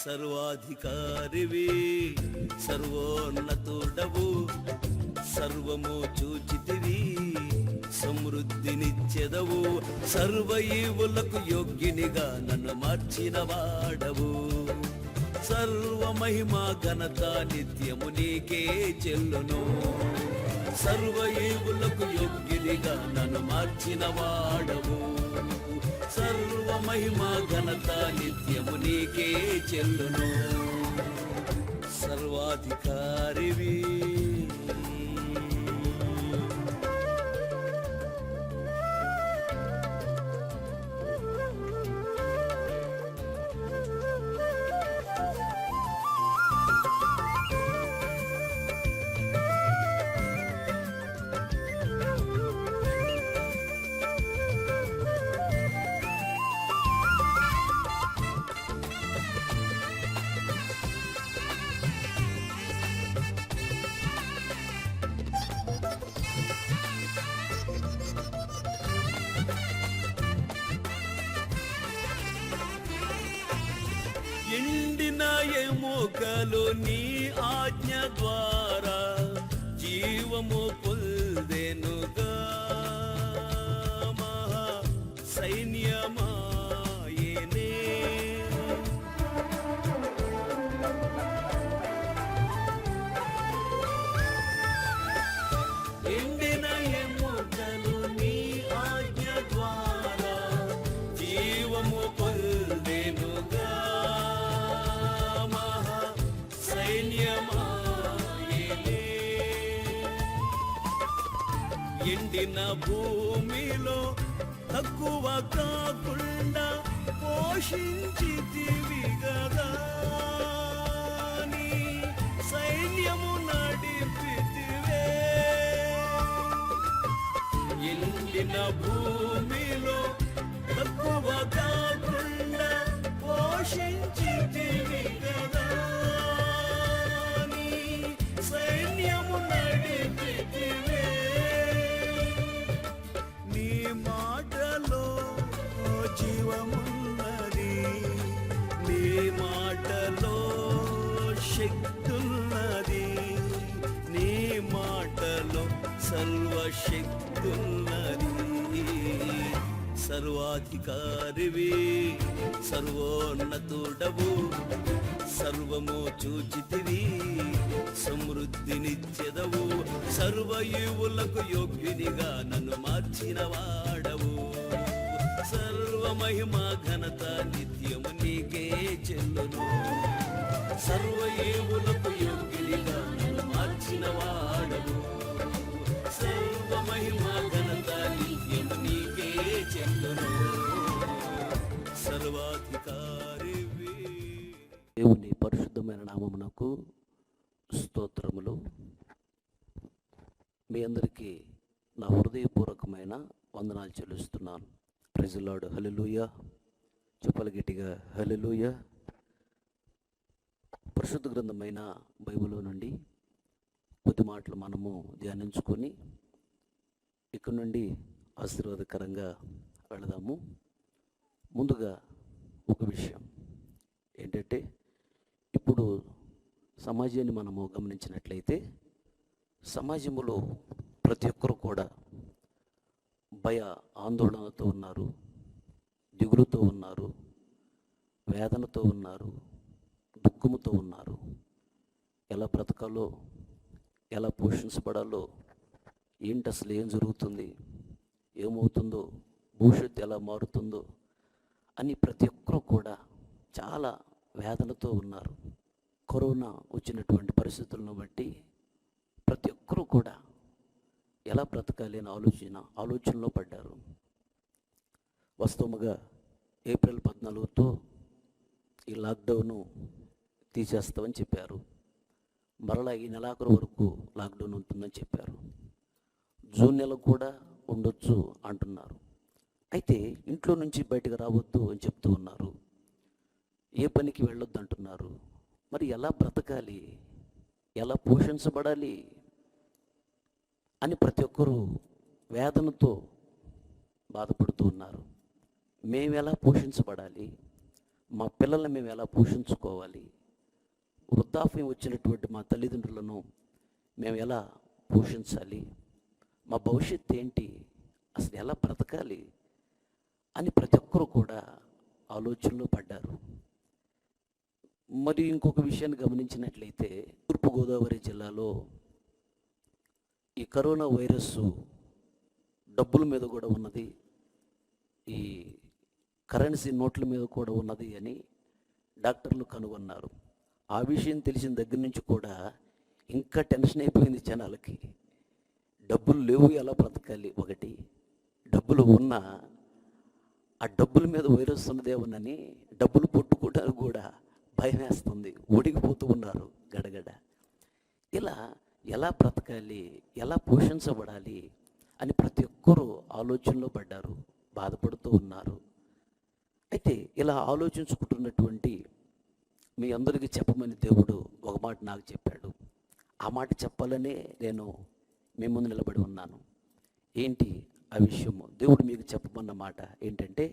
సర్వాధికారివి, సర్వోన్నతుడవు, సర్వము చూచితివి, సమృద్ధినిచ్చెదవు, సర్వ ఈవులకు యోగ్యునిగా నన్ను మార్చిన వాడవు. సర్వ మహిమ ఘనత నిత్యము నీకే చెల్లును, సర్వ ఈవులకు యోగ్యునిగా నన్ను మార్చిన వాడవు. సర్వ మహిమ ఘనత నిత్యము నీకే చెల్లును, సర్వాధికారివి. ఎండిన ఎముకలు నీ ఆజ్ఞ ద్వారా జీవము పొందెనుగా, మహా సైన్యమాయనే. ఎండిన ఎముకలు నీ ఆజ్ఞ ద్వారా జీవము పొందెనుగా, ఎండిన భూమిలో తక్కువ కాకుండా పోషించితివి గదా, నీ సైన్యము నడిపితివే. ఎండిన భూమిలో తక్కువ కాకుండా పోషించితివి గదా, నీ సైన్యము నడిపితివే. నీ మాటలో జీవమున్నది, నీ మాటలో శక్తున్నది, నీ మాటలో సర్వశక్తున్నది. సర్వాధికారివి, సర్వోన్నతుడవు, సర్వము చూచితివి, సమృద్ధినిచ్చెదవు, సర్వ ఈవులకు యోగ్యునిగా నన్ను మార్చిన వాడవు. సర్వ మహిమ ఘనత నిత్యము నీకే చెల్లును, సర్వ ఈవులకు యోగ్యునిగా నన్ను మార్చిన వాడవు. సర్వ మహిమ ఘనత నిత్యము నీకే చెల్లును, సర్వాధికారివి. దేవుని పరిశుద్ధమైన నామమునకు స్తోత్రములు. మీ అందరికీ నా హృదయపూర్వకమైన వందనాలు చెల్లిస్తున్నాను. Praise the lord. హల్లెలూయా. చెప్పలు గట్టిగా హల్లెలూయా. పరిశుద్ధ గ్రంథమైన బైబిల్లో నుండి కొద్ది మాటలు మనము ధ్యానించుకొని ఇక్కడ నుండి ఆశీర్వాదకరంగా వెళదాము. ముందుగా ఒక విషయం ఏంటంటే, ఇప్పుడు సమాజాన్ని మనము గమనించినట్లయితే సమాజంలో ప్రతి ఒక్కరు కూడా భయ ఆందోళనతో ఉన్నారు, దిగులుతో ఉన్నారు, వేదనతో ఉన్నారు, దుఃఖముతో ఉన్నారు. ఎలా బ్రతకాలో, ఎలా పోషించబడాలో, ఏంటి అసలు ఏం జరుగుతుంది, ఏమవుతుందో, భవిష్యత్తు ఎలా మారుతుందో అని ప్రతి ఒక్కరు కూడా చాలా వేదనతో ఉన్నారు. కరోనా వచ్చినటువంటి పరిస్థితులను బట్టి ప్రతి ఒక్కరూ కూడా ఎలా బ్రతకాలి అని ఆలోచనలో పడ్డారు. వాస్తవముగా ఏప్రిల్ 14తో ఈ లాక్డౌను తీసేస్తామని చెప్పారు. మరలా ఈ నెలాఖరు వరకు లాక్డౌన్ ఉంటుందని చెప్పారు. జూన్ నెల కూడా ఉండొచ్చు అంటున్నారు. అయితే ఇంట్లో నుంచి బయటకు రావద్దు అని చెప్తూ ఉన్నారు. ఏ పనికి వెళ్ళొద్దు అంటున్నారు. మరి ఎలా బ్రతకాలి, ఎలా పోషించబడాలి అని ప్రతి ఒక్కరూ వేదనతో బాధపడుతూ ఉన్నారు. మేము ఎలా పోషించబడాలి, మా పిల్లల్ని మేము ఎలా పోషించుకోవాలి, వృద్ధాప్యం వచ్చినటువంటి మా తల్లిదండ్రులను మేము ఎలా పోషించాలి, మా భవిష్యత్తు ఏంటి, అసలు ఎలా బ్రతకాలి అని ప్రతి ఒక్కరు కూడా ఆలోచనలో పడ్డారు. మరి ఇంకొక విషయాన్ని గమనించినట్లయితే తూర్పుగోదావరి జిల్లాలో ఈ కరోనా వైరస్ డబ్బుల మీద కూడా ఉన్నది, ఈ కరెన్సీ నోట్ల మీద కూడా ఉన్నది అని డాక్టర్లు కనుగొన్నారు. ఆ విషయం తెలిసిన దగ్గర నుంచి కూడా ఇంకా టెన్షన్ అయిపోయింది జనాలకి. డబ్బులు లేవు, ఎలా బ్రతకాలి, ఒకటి డబ్బులు ఉన్నా ఆ డబ్బుల మీద వైరస్ ఉన్నదేమోనని డబ్బులు పట్టుకోవడానికి కూడా భయం వేస్తుంది, ఓడిగిపోతూ ఉన్నారు గడగడ. ఇలా ఎలా బ్రతకాలి, ఎలా పోషించబడాలి అని ప్రతి ఒక్కరూ ఆలోచనలో పడ్డారు, బాధపడుతూ ఉన్నారు. అయితే ఇలా ఆలోచించుకుంటున్నటువంటి మీ అందరికీ చెప్పమని దేవుడు ఒక మాట నాకు చెప్పాడు. ఆ మాట చెప్పాలనే నేను మీ ముందు నిలబడి ఉన్నాను. ఏంటి ఆ విషయము? దేవుడు మీకు చెప్పమన్న మాట ఏంటంటే,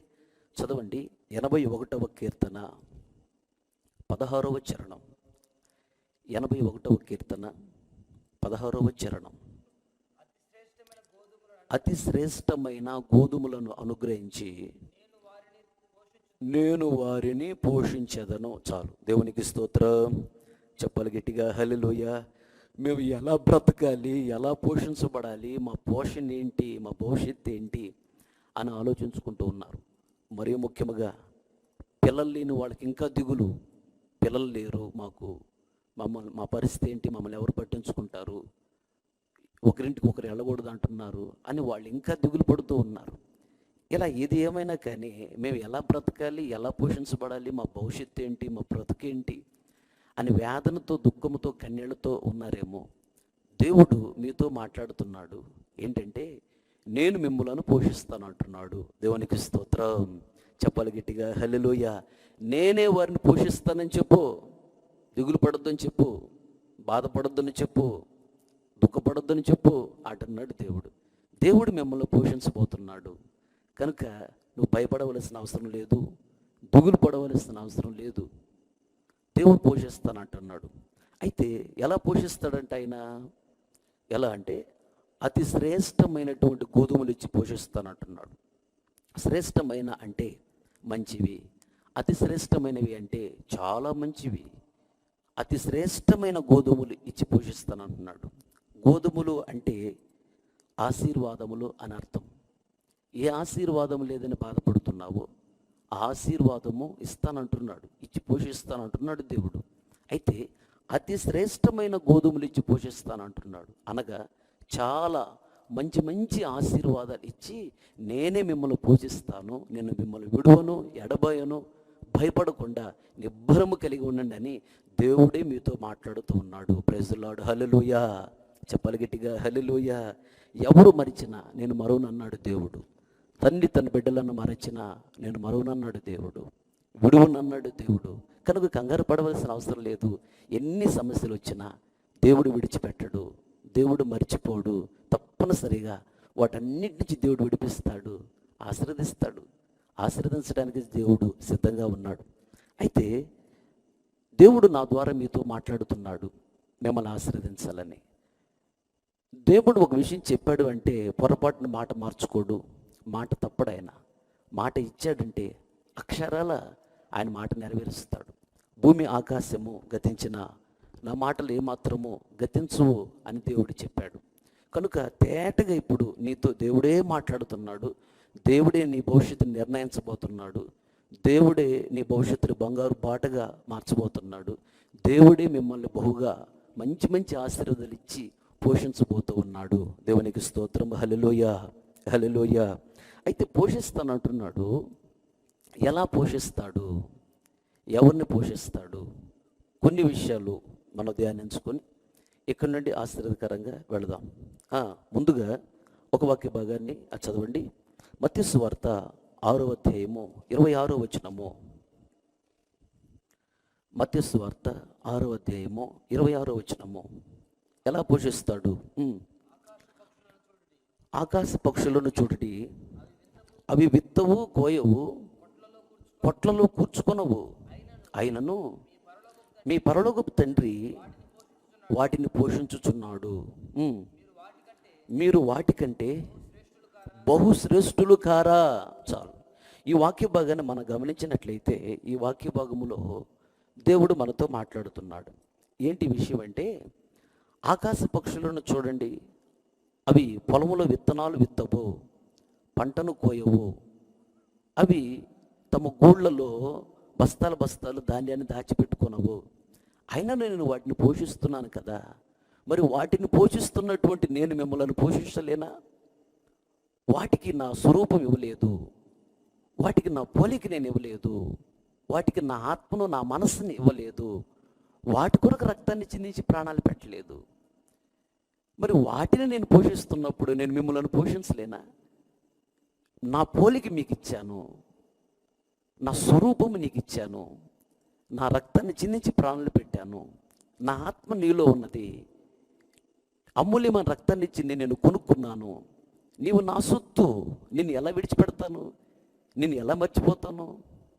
చదవండి 81వ కీర్తన 16వ చరణం. 81వ కీర్తన 16వ చరణం. అతి శ్రేష్టమైన గోధుమలను అనుగ్రహించి నేను వారిని పోషించేదను. చాలు, దేవునికి స్తోత్రం. చెప్పాలి గట్టిగా హల్లెలూయా. మేము ఎలా బ్రతకాలి, ఎలా పోషించబడాలి, మా పోషణ ఏంటి, మా భవిష్యత్తు ఏంటి అని ఆలోచించుకుంటూ ఉన్నారు. మరియు ముఖ్యంగా పిల్లలు లేని వాళ్ళకి ఇంకా దిగులు. పిల్లలు లేరు మాకు, మా పరిస్థితి ఏంటి, మమ్మల్ని ఎవరు పట్టించుకుంటారు, ఒకరింటికి ఒకరు వెళ్ళకూడదు అంటున్నారు అని వాళ్ళు ఇంకా దిగులు పడుతూ ఉన్నారు. ఇలా ఏది ఏమైనా కానీ మేము ఎలా బ్రతకాలి, ఎలా పోషించబడాలి, మా భవిష్యత్తు ఏంటి, మా బ్రతుకేంటి అని వేదనతో, దుఃఖంతో, కన్నీళ్లతో ఉన్నారేమో. దేవుడు మీతో మాట్లాడుతున్నాడు. ఏంటంటే, నేను మిమ్మలను పోషిస్తాను అంటున్నాడు. దేవునికి స్తోత్రం. చెప్పాలి గట్టిగా హల్లెలూయా. నేనే వారిని పోషిస్తానని చెప్పు, దిగులు పడొద్దని చెప్పు, బాధపడొద్దని చెప్పు, దుఃఖపడొద్దని చెప్పు అంటున్నాడు దేవుడు. దేవుడు మిమ్మల్ని పోషించబోతున్నాడు కనుక నువ్వు భయపడవలసిన అవసరం లేదు, దిగులు పడవలసిన అవసరం లేదు. దేవుడు పోషిస్తానంటున్నాడు. అయితే ఎలా పోషిస్తాడంటే ఆయన, ఎలా అంటే అతి శ్రేష్టమైనటువంటి గోధుమలు ఇచ్చి పోషిస్తానంటున్నాడు. శ్రేష్టమైన అంటే మంచివి, అతి శ్రేష్టమైనవి అంటే చాలా మంచివి. అతి శ్రేష్టమైన గోధుమలు ఇచ్చి పోషిస్తానంటున్నాడు. గోధుమలు అంటే ఆశీర్వాదములు అని అర్థం. ఏ ఆశీర్వాదం లేదని బాధపడుతున్నావో ఆ ఆశీర్వాదము ఇస్తానంటున్నాడు, ఇచ్చి పోషిస్తానంటున్నాడు దేవుడు. అయితే అతి శ్రేష్టమైన గోధుమలు ఇచ్చి పోషిస్తానంటున్నాడు అనగా చాలా మంచి మంచి ఆశీర్వాదాలు ఇచ్చి నేనే మిమ్మల్ని పోషిస్తాను, నేను మిమ్మల్ని విడువను, ఎడబాయను, భయపడకుండా నిబ్బరము కలిగి ఉండండి అని దేవుడే మీతో మాట్లాడుతూ ఉన్నాడు. Praise the lord. హల్లెలూయా. చెప్పాలి గట్టిగా హల్లెలూయా. ఎవరు మరిచినా నేను మరువనన్నాడు దేవుడు. తండ్రి తన బిడ్డలను మరచినా నేను మరువనన్నాడు దేవుడు, విడువనన్నాడు దేవుడు. కనుక కంగారు పడవలసిన అవసరం లేదు. ఎన్ని సమస్యలు వచ్చినా దేవుడు విడిచిపెట్టడు, దేవుడు మర్చిపోడు. తప్పనిసరిగా వాటన్నిటి నుంచి దేవుడు విడిపిస్తాడు, ఆశీర్వదిస్తాడు. ఆశీర్వదించడానికి దేవుడు సిద్ధంగా ఉన్నాడు. అయితే దేవుడు నా ద్వారా మీతో మాట్లాడుతున్నాడు మిమ్మల్ని ఆశీర్వదించాలని. దేవుడు ఒక విషయం చెప్పాడు అంటే పొరపాటున మాట మార్చుకోడు, మాట తప్పడు. ఆయన మాట ఇచ్చాడంటే అక్షరాల ఆయన మాట నెరవేరుస్తాడు. భూమి ఆకాశము గతించిన నా మాటలు ఏమాత్రము గతించవు అని దేవుడు చెప్పాడు. కనుక తేటగా ఇప్పుడు నీతో దేవుడే మాట్లాడుతున్నాడు. దేవుడే నీ భవిష్యత్తుని నిర్ణయించబోతున్నాడు. దేవుడే నీ భవిష్యత్తుని బంగారు బాటగా మార్చబోతున్నాడు. దేవుడే మిమ్మల్ని బహుగా మంచి మంచి ఆశీర్వాదాలు ఇచ్చి పోషించబోతూ ఉన్నాడు. దేవునికి స్తోత్రం. హల్లెలూయా, హల్లెలూయా. అయితే పోషిస్తానంటున్నాడు. ఎలా పోషిస్తాడు, ఎవరిని పోషిస్తాడు, కొన్ని విషయాలు మనం ధ్యానించుకొని ఇక్కడ నుండి ఆశీర్వాదకరంగా వెళదాం. ముందుగా ఒక వాక్య భాగాన్ని చదవండి. మత్తయి సువార్త 6వ అధ్యాయము 26వ వచనము. మత్తయి సువార్త 6వ అధ్యాయము 26వ వచనము. ఎలా పోషిస్తాడు? ఆకాశ పక్షులను చూడండి, అవి విత్తవు, కోయవు, పొట్లలో కూర్చుకొనవు, అయినను మీ పరలోకపు తండ్రి వాటిని పోషించుచున్నాడు. మీరు వాటికంటే బహుశ్రేష్ఠులు కారా. చాలు. ఈ వాక్య భాగాన్ని మనం గమనించినట్లయితే ఈ వాక్య భాగములో దేవుడు మనతో మాట్లాడుతున్నాడు. ఏంటి విషయం అంటే, ఆకాశ పక్షులను చూడండి, అవి పొలములో విత్తనాలు విత్తవు, పంటను కోయవు, అవి తమ గూళ్ళలో బస్తాలు బస్తాలు ధాన్యాన్ని దాచిపెట్టుకొనవు, అయినా నేను వాటిని పోషిస్తున్నాను కదా. మరి వాటిని పోషిస్తున్నటువంటి నేను మిమ్మల్ని పోషించలేనా? వాటికి నా స్వరూపం ఇవ్వలేదు, వాటికి నా పోలిక నేను ఇవ్వలేదు, వాటికి నా ఆత్మను నా మనస్సుని ఇవ్వలేదు, వాటి కొరకు రక్తాన్ని చిందించి ప్రాణాలు పెట్టలేదు. మరి వాటిని నేను పోషిస్తున్నప్పుడు నేను మిమ్మల్ని పోషించలేనా? నా పోలిక మీకు ఇచ్చాను, నా స్వరూపము నీకు ఇచ్చాను, నా రక్తాన్ని చిందించి ప్రాణాలు పెట్టాను, నా ఆత్మ నీలో ఉన్నది, అమూల్యమైన రక్తాన్ని ఇచ్చి నేను కొనుక్కున్నాను, నీవు నా సొత్తు, నిన్ను ఎలా విడిచిపెడతాను, నిన్ను ఎలా మర్చిపోతాను?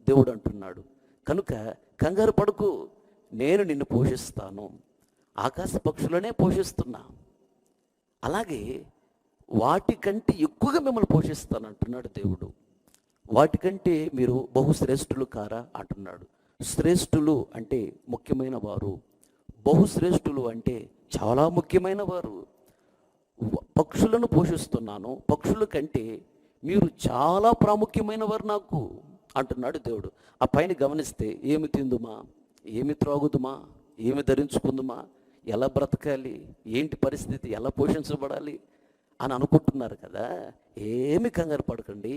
దేవుడు అంటున్నాడు. కనుక కంగారు పడుకు, నేను నిన్ను పోషిస్తాను. ఆకాశ పక్షులనే పోషిస్తున్నా, అలాగే వాటికంటే ఎక్కువగా మిమ్మల్ని పోషిస్తాను అంటున్నాడు దేవుడు. వాటికంటే మీరు బహుశ్రేష్ఠులు కారా అంటున్నాడు. శ్రేష్ఠులు అంటే ముఖ్యమైన వారు, బహుశ్రేష్ఠులు అంటే చాలా ముఖ్యమైన వారు. పక్షులను పోషిస్తున్నాను, పక్షుల కంటే మీరు చాలా ప్రాముఖ్యమైన వారు నాకు అంటున్నాడు దేవుడు. ఆ పైన గమనిస్తే, ఏమి తిందుమా, ఏమి త్రాగుదుమా, ఏమి ధరించుకుందుమా, ఎలా బ్రతకాలి, ఏంటి పరిస్థితి, ఎలా పోషించబడాలి అని అనుకుంటున్నారు కదా. ఏమి కంగారు పడకండి,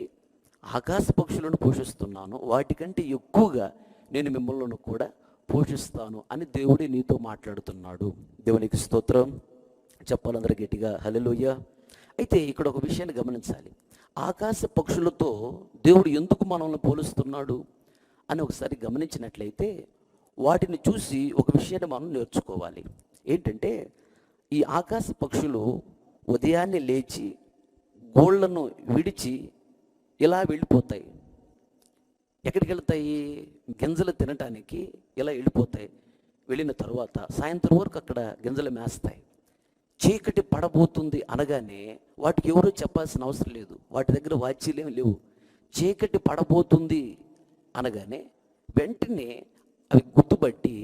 ఆకాశ పక్షులను పోషిస్తున్నాను, వాటికంటే ఎక్కువగా నేను మిమ్మల్ని కూడా పోషిస్తాను అని దేవుడే నీతో మాట్లాడుతున్నాడు. దేవునికి స్తోత్రం చెప్పాలందరూ గట్టిగా హల్లెలూయా. అయితే ఇక్కడ ఒక విషయాన్ని గమనించాలి. ఆకాశ పక్షులతో దేవుడు ఎందుకు మనల్ని పోలుస్తున్నాడు అని ఒకసారి గమనించినట్లయితే, వాటిని చూసి ఒక విషయాన్ని మనం నేర్చుకోవాలి. ఏంటంటే, ఈ ఆకాశ పక్షులు ఉదయాన్నే లేచి గోళ్లను విడిచి ఇలా వెళ్ళిపోతాయి. ఎక్కడికి వెళ్తాయి? గింజలు తినటానికి ఇలా వెళ్ళిపోతాయి. వెళ్ళిన తర్వాత సాయంత్రం వరకు అక్కడ గింజలు మేస్తాయి. చీకటి పడబోతుంది అనగానే వాటికి ఎవరూ చెప్పాల్సిన అవసరం లేదు, వాటి దగ్గర వాచ్యలేం లేవు. చీకటి పడబోతుంది అనగానే వెంటనే అవి గుర్తుపట్టి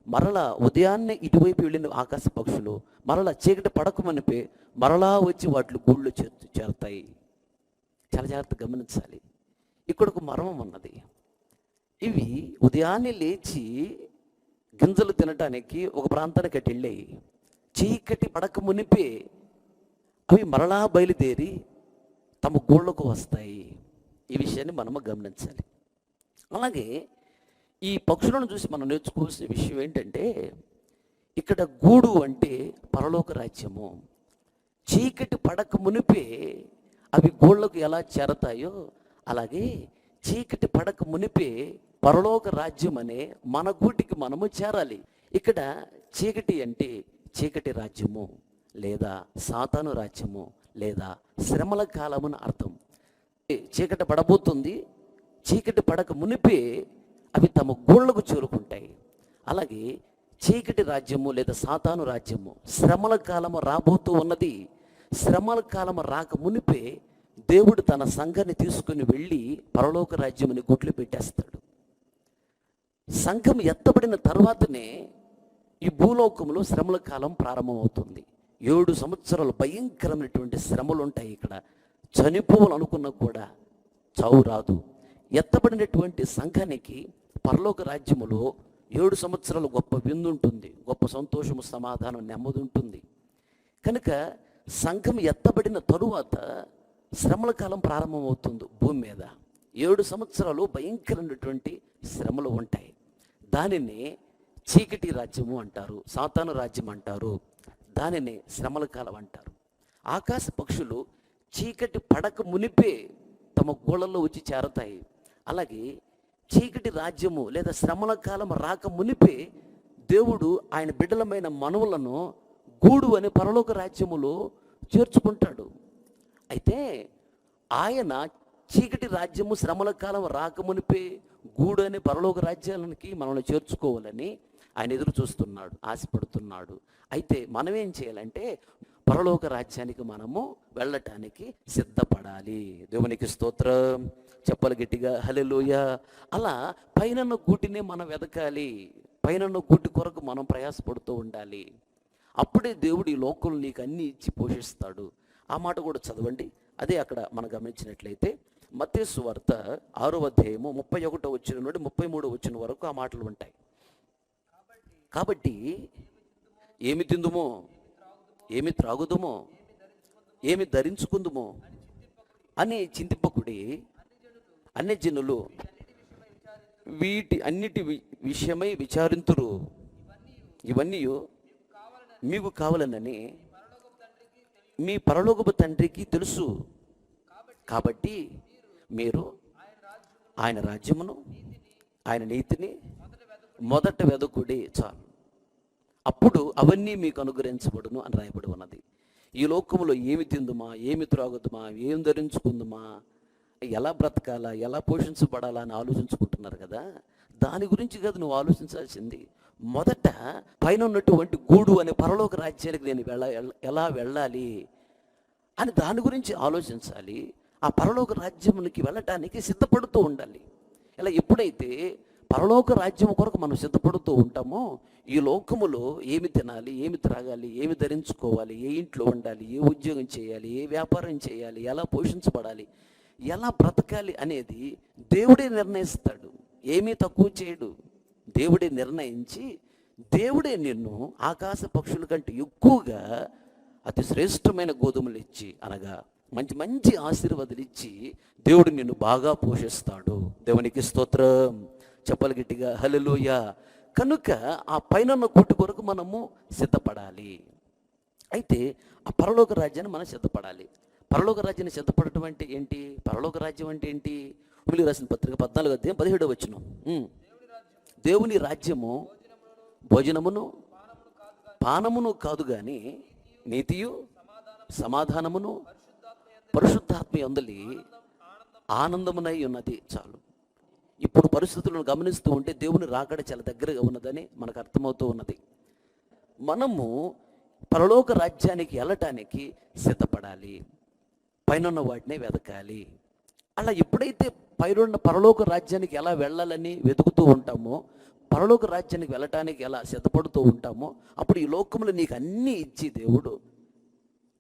మరలా ఉదయాన్నే ఇటువైపు వెళ్ళిన ఆకాశ పక్షులు మరలా చీకటి పడకమనిపే మరలా వచ్చి వాటి గూళ్ళు చేరుతాయి. చాలా జాగ్రత్తగా గమనించాలి. ఇక్కడ ఒక మర్మం ఉన్నది. ఇవి ఉదయాన్నే లేచి గింజలు తినటానికి ఒక ప్రాంతానికి అటు వెళ్ళాయి. చీకటి పడక మునిపే అవి మరలా బయలుదేరి తమ గూళ్ళకు వస్తాయి. ఈ విషయాన్ని మనము గమనించాలి. అలాగే ఈ పక్షులను చూసి మనం నేర్చుకోవాల్సిన విషయం ఏంటంటే, ఇక్కడ గూడు అంటే పరలోక రాజ్యము. చీకటి పడక మునిపే అవి గూళ్ళకు ఎలా చేరతాయో, అలాగే చీకటి పడక మునిపే పరలోక రాజ్యం అనే మన గూటికి మనము చేరాలి. ఇక్కడ చీకటి అంటే చీకటి రాజ్యము లేదా సాతాను రాజ్యము లేదా శ్రమల కాలమున అర్థం. చీకటి పడబోతుంది, చీకటి పడక మునిపే అవి తమ గూళ్ళకు చేరుకుంటాయి. అలాగే చీకటి రాజ్యము లేదా సాతాను రాజ్యము శ్రమల కాలము రాబోతూ ఉన్నది. శ్రమల కాలము రాక మునిపే దేవుడు తన సంఘాన్ని తీసుకుని వెళ్ళి పరలోక రాజ్యముని గుట్లు పెట్టేస్తాడు. సంఘం ఎత్తబడిన తర్వాతనే ఈ భూలోకంలో శ్రమల కాలం ప్రారంభమవుతుంది. 7 సంవత్సరాలు భయంకరమైనటువంటి శ్రమలు ఉంటాయి. ఇక్కడ చనిపోవాలనుకున్నా కూడా చావు రాదు. ఎత్తబడినటువంటి సంఘానికి పరలోక రాజ్యములో 7 సంవత్సరాలు గొప్ప విందు ఉంటుంది, గొప్ప సంతోషము, సమాధానం, నెమ్మది ఉంటుంది. కనుక సంఘం ఎత్తబడిన తరువాత శ్రమల కాలం ప్రారంభమవుతుంది భూమి మీద. 7 సంవత్సరాలు భయంకరమైనటువంటి శ్రమలు ఉంటాయి. దానిని చీకటి రాజ్యము అంటారు, సాతాను రాజ్యం అంటారు, దానిని శ్రమల కాలం అంటారు. ఆకాశ పక్షులు చీకటి పడక మునిపే తమ గూళ్ళల్లో వచ్చి చేరతాయి. అలాగే చీకటి రాజ్యము లేదా శ్రమల కాలం రాక మునిపే దేవుడు ఆయన బిడ్డలమైన మనవులను గూడు అనే పరలోక రాజ్యములో చేర్చుకుంటాడు. అయితే ఆయన చీకటి రాజ్యము శ్రమల కాలం రాక మునిపే గూడు అనే పరలోక రాజ్యాలకి మనల్ని చేర్చుకోవాలని ఆయన ఎదురు చూస్తున్నాడు, ఆశపడుతున్నాడు. అయితే మనం ఏం చేయాలంటే పరలోక రాజ్యానికి మనము వెళ్ళటానికి సిద్ధపడాలి. దేవునికి స్తోత్రం. చెప్పలు గట్టిగా హల్లెలూయా. అలా పైన గూటిని మనం వెతకాలి, పైన గూటి కొరకు మనం ప్రయాసపడుతూ ఉండాలి. అప్పుడే దేవుడు ఈ లోకంలో నీకు అన్నీ ఇచ్చి పోషిస్తాడు. ఆ మాట కూడా చదవండి. అదే అక్కడ మనం గమనించినట్లయితే మత్తయి సువార్త 6వ అధ్యాయము 31వ వచనం నుండి 33వ వచనం వరకు ఆ మాటలు ఉంటాయి. కాబట్టి ఏమి తిందుమో, ఏమి త్రాగుదుమో, ఏమి ధరించుకుందుమో అని చింతింపకుడి. అన్ని జనులు వీటి అన్నిటి విషయమై విచారింతురు. ఇవన్నీ మీకు కావాలనని మీ పరలోకపు తండ్రికి తెలుసు. కాబట్టి మీరు ఆయన రాజ్యమును, ఆయన నీతిని మొదట వెదకుడి, చాలు. అప్పుడు అవన్నీ మీకు అనుగ్రహించబడును అని రాయబడి ఉన్నది. ఈ లోకంలో ఏమి తిందుమా, ఏమి త్రాగుదుమా, ఏం ధరించుకుందుమా, ఎలా బ్రతకాలా, ఎలా పోషించబడాలా అని ఆలోచించుకుంటున్నారు కదా. దాని గురించి కదా నువ్వు ఆలోచించాల్సింది. మొదట పైన ఉన్నటువంటి గూడు అనే పరలోక రాజ్యానికి నేను ఎలా వెళ్ళాలి అని దాని గురించి ఆలోచించాలి. ఆ పరలోక రాజ్యమునికి వెళ్ళటానికి సిద్ధపడుతూ ఉండాలి. ఇలా ఎప్పుడైతే పరలోక రాజ్యం కొరకు మనం సిద్ధపడుతూ ఉంటామో ఈ లోకములో ఏమి తినాలి, ఏమి త్రాగాలి, ఏమి ధరించుకోవాలి, ఏ ఇంట్లో ఉండాలి, ఏ ఉద్యోగం చేయాలి, ఏ వ్యాపారం చేయాలి, ఎలా పోషించబడాలి, ఎలా బ్రతకాలి అనేది దేవుడే నిర్ణయిస్తాడు. ఏమీ తక్కువ చేయడు. దేవుడే నిర్ణయించి దేవుడే నిన్ను ఆకాశ పక్షుల కంటే ఎక్కువగా అతి శ్రేష్టమైన గోధుమలు ఇచ్చి, అనగా మంచి మంచి ఆశీర్వాదాలు ఇచ్చి దేవుడు నిన్ను బాగా పోషిస్తాడు. దేవునికి స్తోత్రం. చెప్పలు గట్టిగా హల్లెలూయా. కనుక ఆ పైన కూటి కొరకు మనము సిద్ధపడాలి. అయితే ఆ పరలోక రాజ్యాన్ని మనం సిద్ధపడాలి. పరలోక రాజ్యాన్ని సిద్ధపడటం అంటే ఏంటి? పరలోక రాజ్యం అంటే ఏంటి? హెబ్రీయులకు రాసిన పత్రిక 14వ అధ్యాయం 17వ వచనం. దేవుని రాజ్యము భోజనమును పానమును కాదు గాని నీతియు సమాధానమును పరిశుద్ధాత్మ యందలి ఆనందమునై ఉన్నది. చాలు. ఇప్పుడు పరిస్థితులను గమనిస్తూ ఉంటే దేవుని రాకడ చాలా దగ్గరగా ఉన్నదని మనకు అర్థమవుతూ ఉన్నది. మనము పరలోక రాజ్యానికి వెళ్ళటానికి సిద్ధపడాలి, పైన వాటిని వెతకాలి. అలా ఎప్పుడైతే పైన పరలోక రాజ్యానికి ఎలా వెళ్ళాలని వెతుకుతూ ఉంటామో, పరలోక రాజ్యానికి వెళ్ళటానికి ఎలా సిద్ధపడుతూ ఉంటామో, అప్పుడు ఈ లోకంలో నీకు అన్నీ ఇచ్చి దేవుడు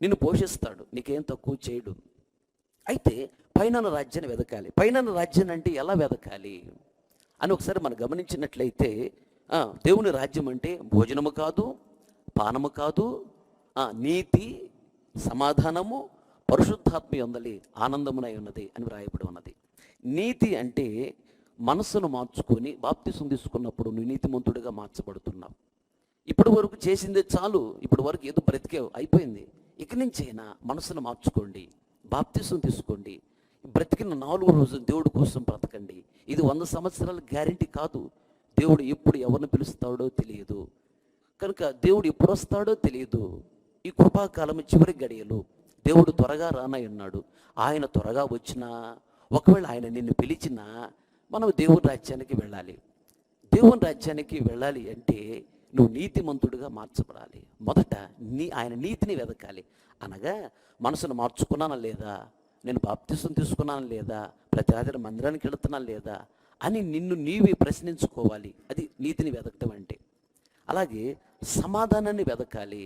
నిన్ను పోషిస్తాడు, నీకేం తక్కువ చేయడు. అయితే పైన రాజ్యాన్ని వెతకాలి. పైన రాజ్యాన్ని అంటే ఎలా వెతకాలి అని ఒకసారి మనం గమనించినట్లయితే దేవుని రాజ్యం అంటే భోజనము కాదు, పానము కాదు, నీతి, సమాధానము, పరిశుద్ధాత్మ యందలి ఆనందమునై ఉన్నది అని వ్రాయబడి ఉన్నది. నీతి అంటే మనస్సును మార్చుకొని బాప్తిసం తీసుకున్నప్పుడు నువ్వు నీతిమంతుడిగా మార్చబడుతున్నావు. ఇప్పటి వరకు చేసిందే చాలు, ఇప్పటి వరకు ఏదో బ్రతికేవు, అయిపోయింది. ఇక నుంచైనా మనసును మార్చుకోండి, బాప్తిసం తీసుకోండి. బ్రతికిన 4 రోజులు దేవుడి కోసం బ్రతకండి. ఇది 100 సంవత్సరాల గ్యారెంటీ కాదు. దేవుడు ఎప్పుడు ఎవరిని పిలుస్తాడో తెలియదు. కనుక దేవుడు ఎప్పుడు వస్తాడో తెలియదు. ఈ కృపాకాలం చివరి గడియలు దేవుడు త్వరగా రానై ఉన్నాడు. ఆయన త్వరగా వచ్చినా, ఒకవేళ ఆయన నిన్ను పిలిచినా మనం దేవుని రాజ్యానికి వెళ్ళాలి. దేవుని రాజ్యానికి వెళ్ళాలి అంటే నువ్వు నీతిమంతుడిగా మార్చబడాలి. మొదట ఆయన నీతిని వెతకాలి. అనగా మనసును మార్చుకున్నానా లేదా, నేను బాప్తిసం తీసుకున్నాను లేదా, ప్రతి ఆదివారం మందిరానికి వెళుతున్నాను లేదా అని నిన్ను నీవే ప్రశ్నించుకోవాలి. అది నీతిని వెతకటం అంటే. అలాగే సమాధానాన్ని వెతకాలి.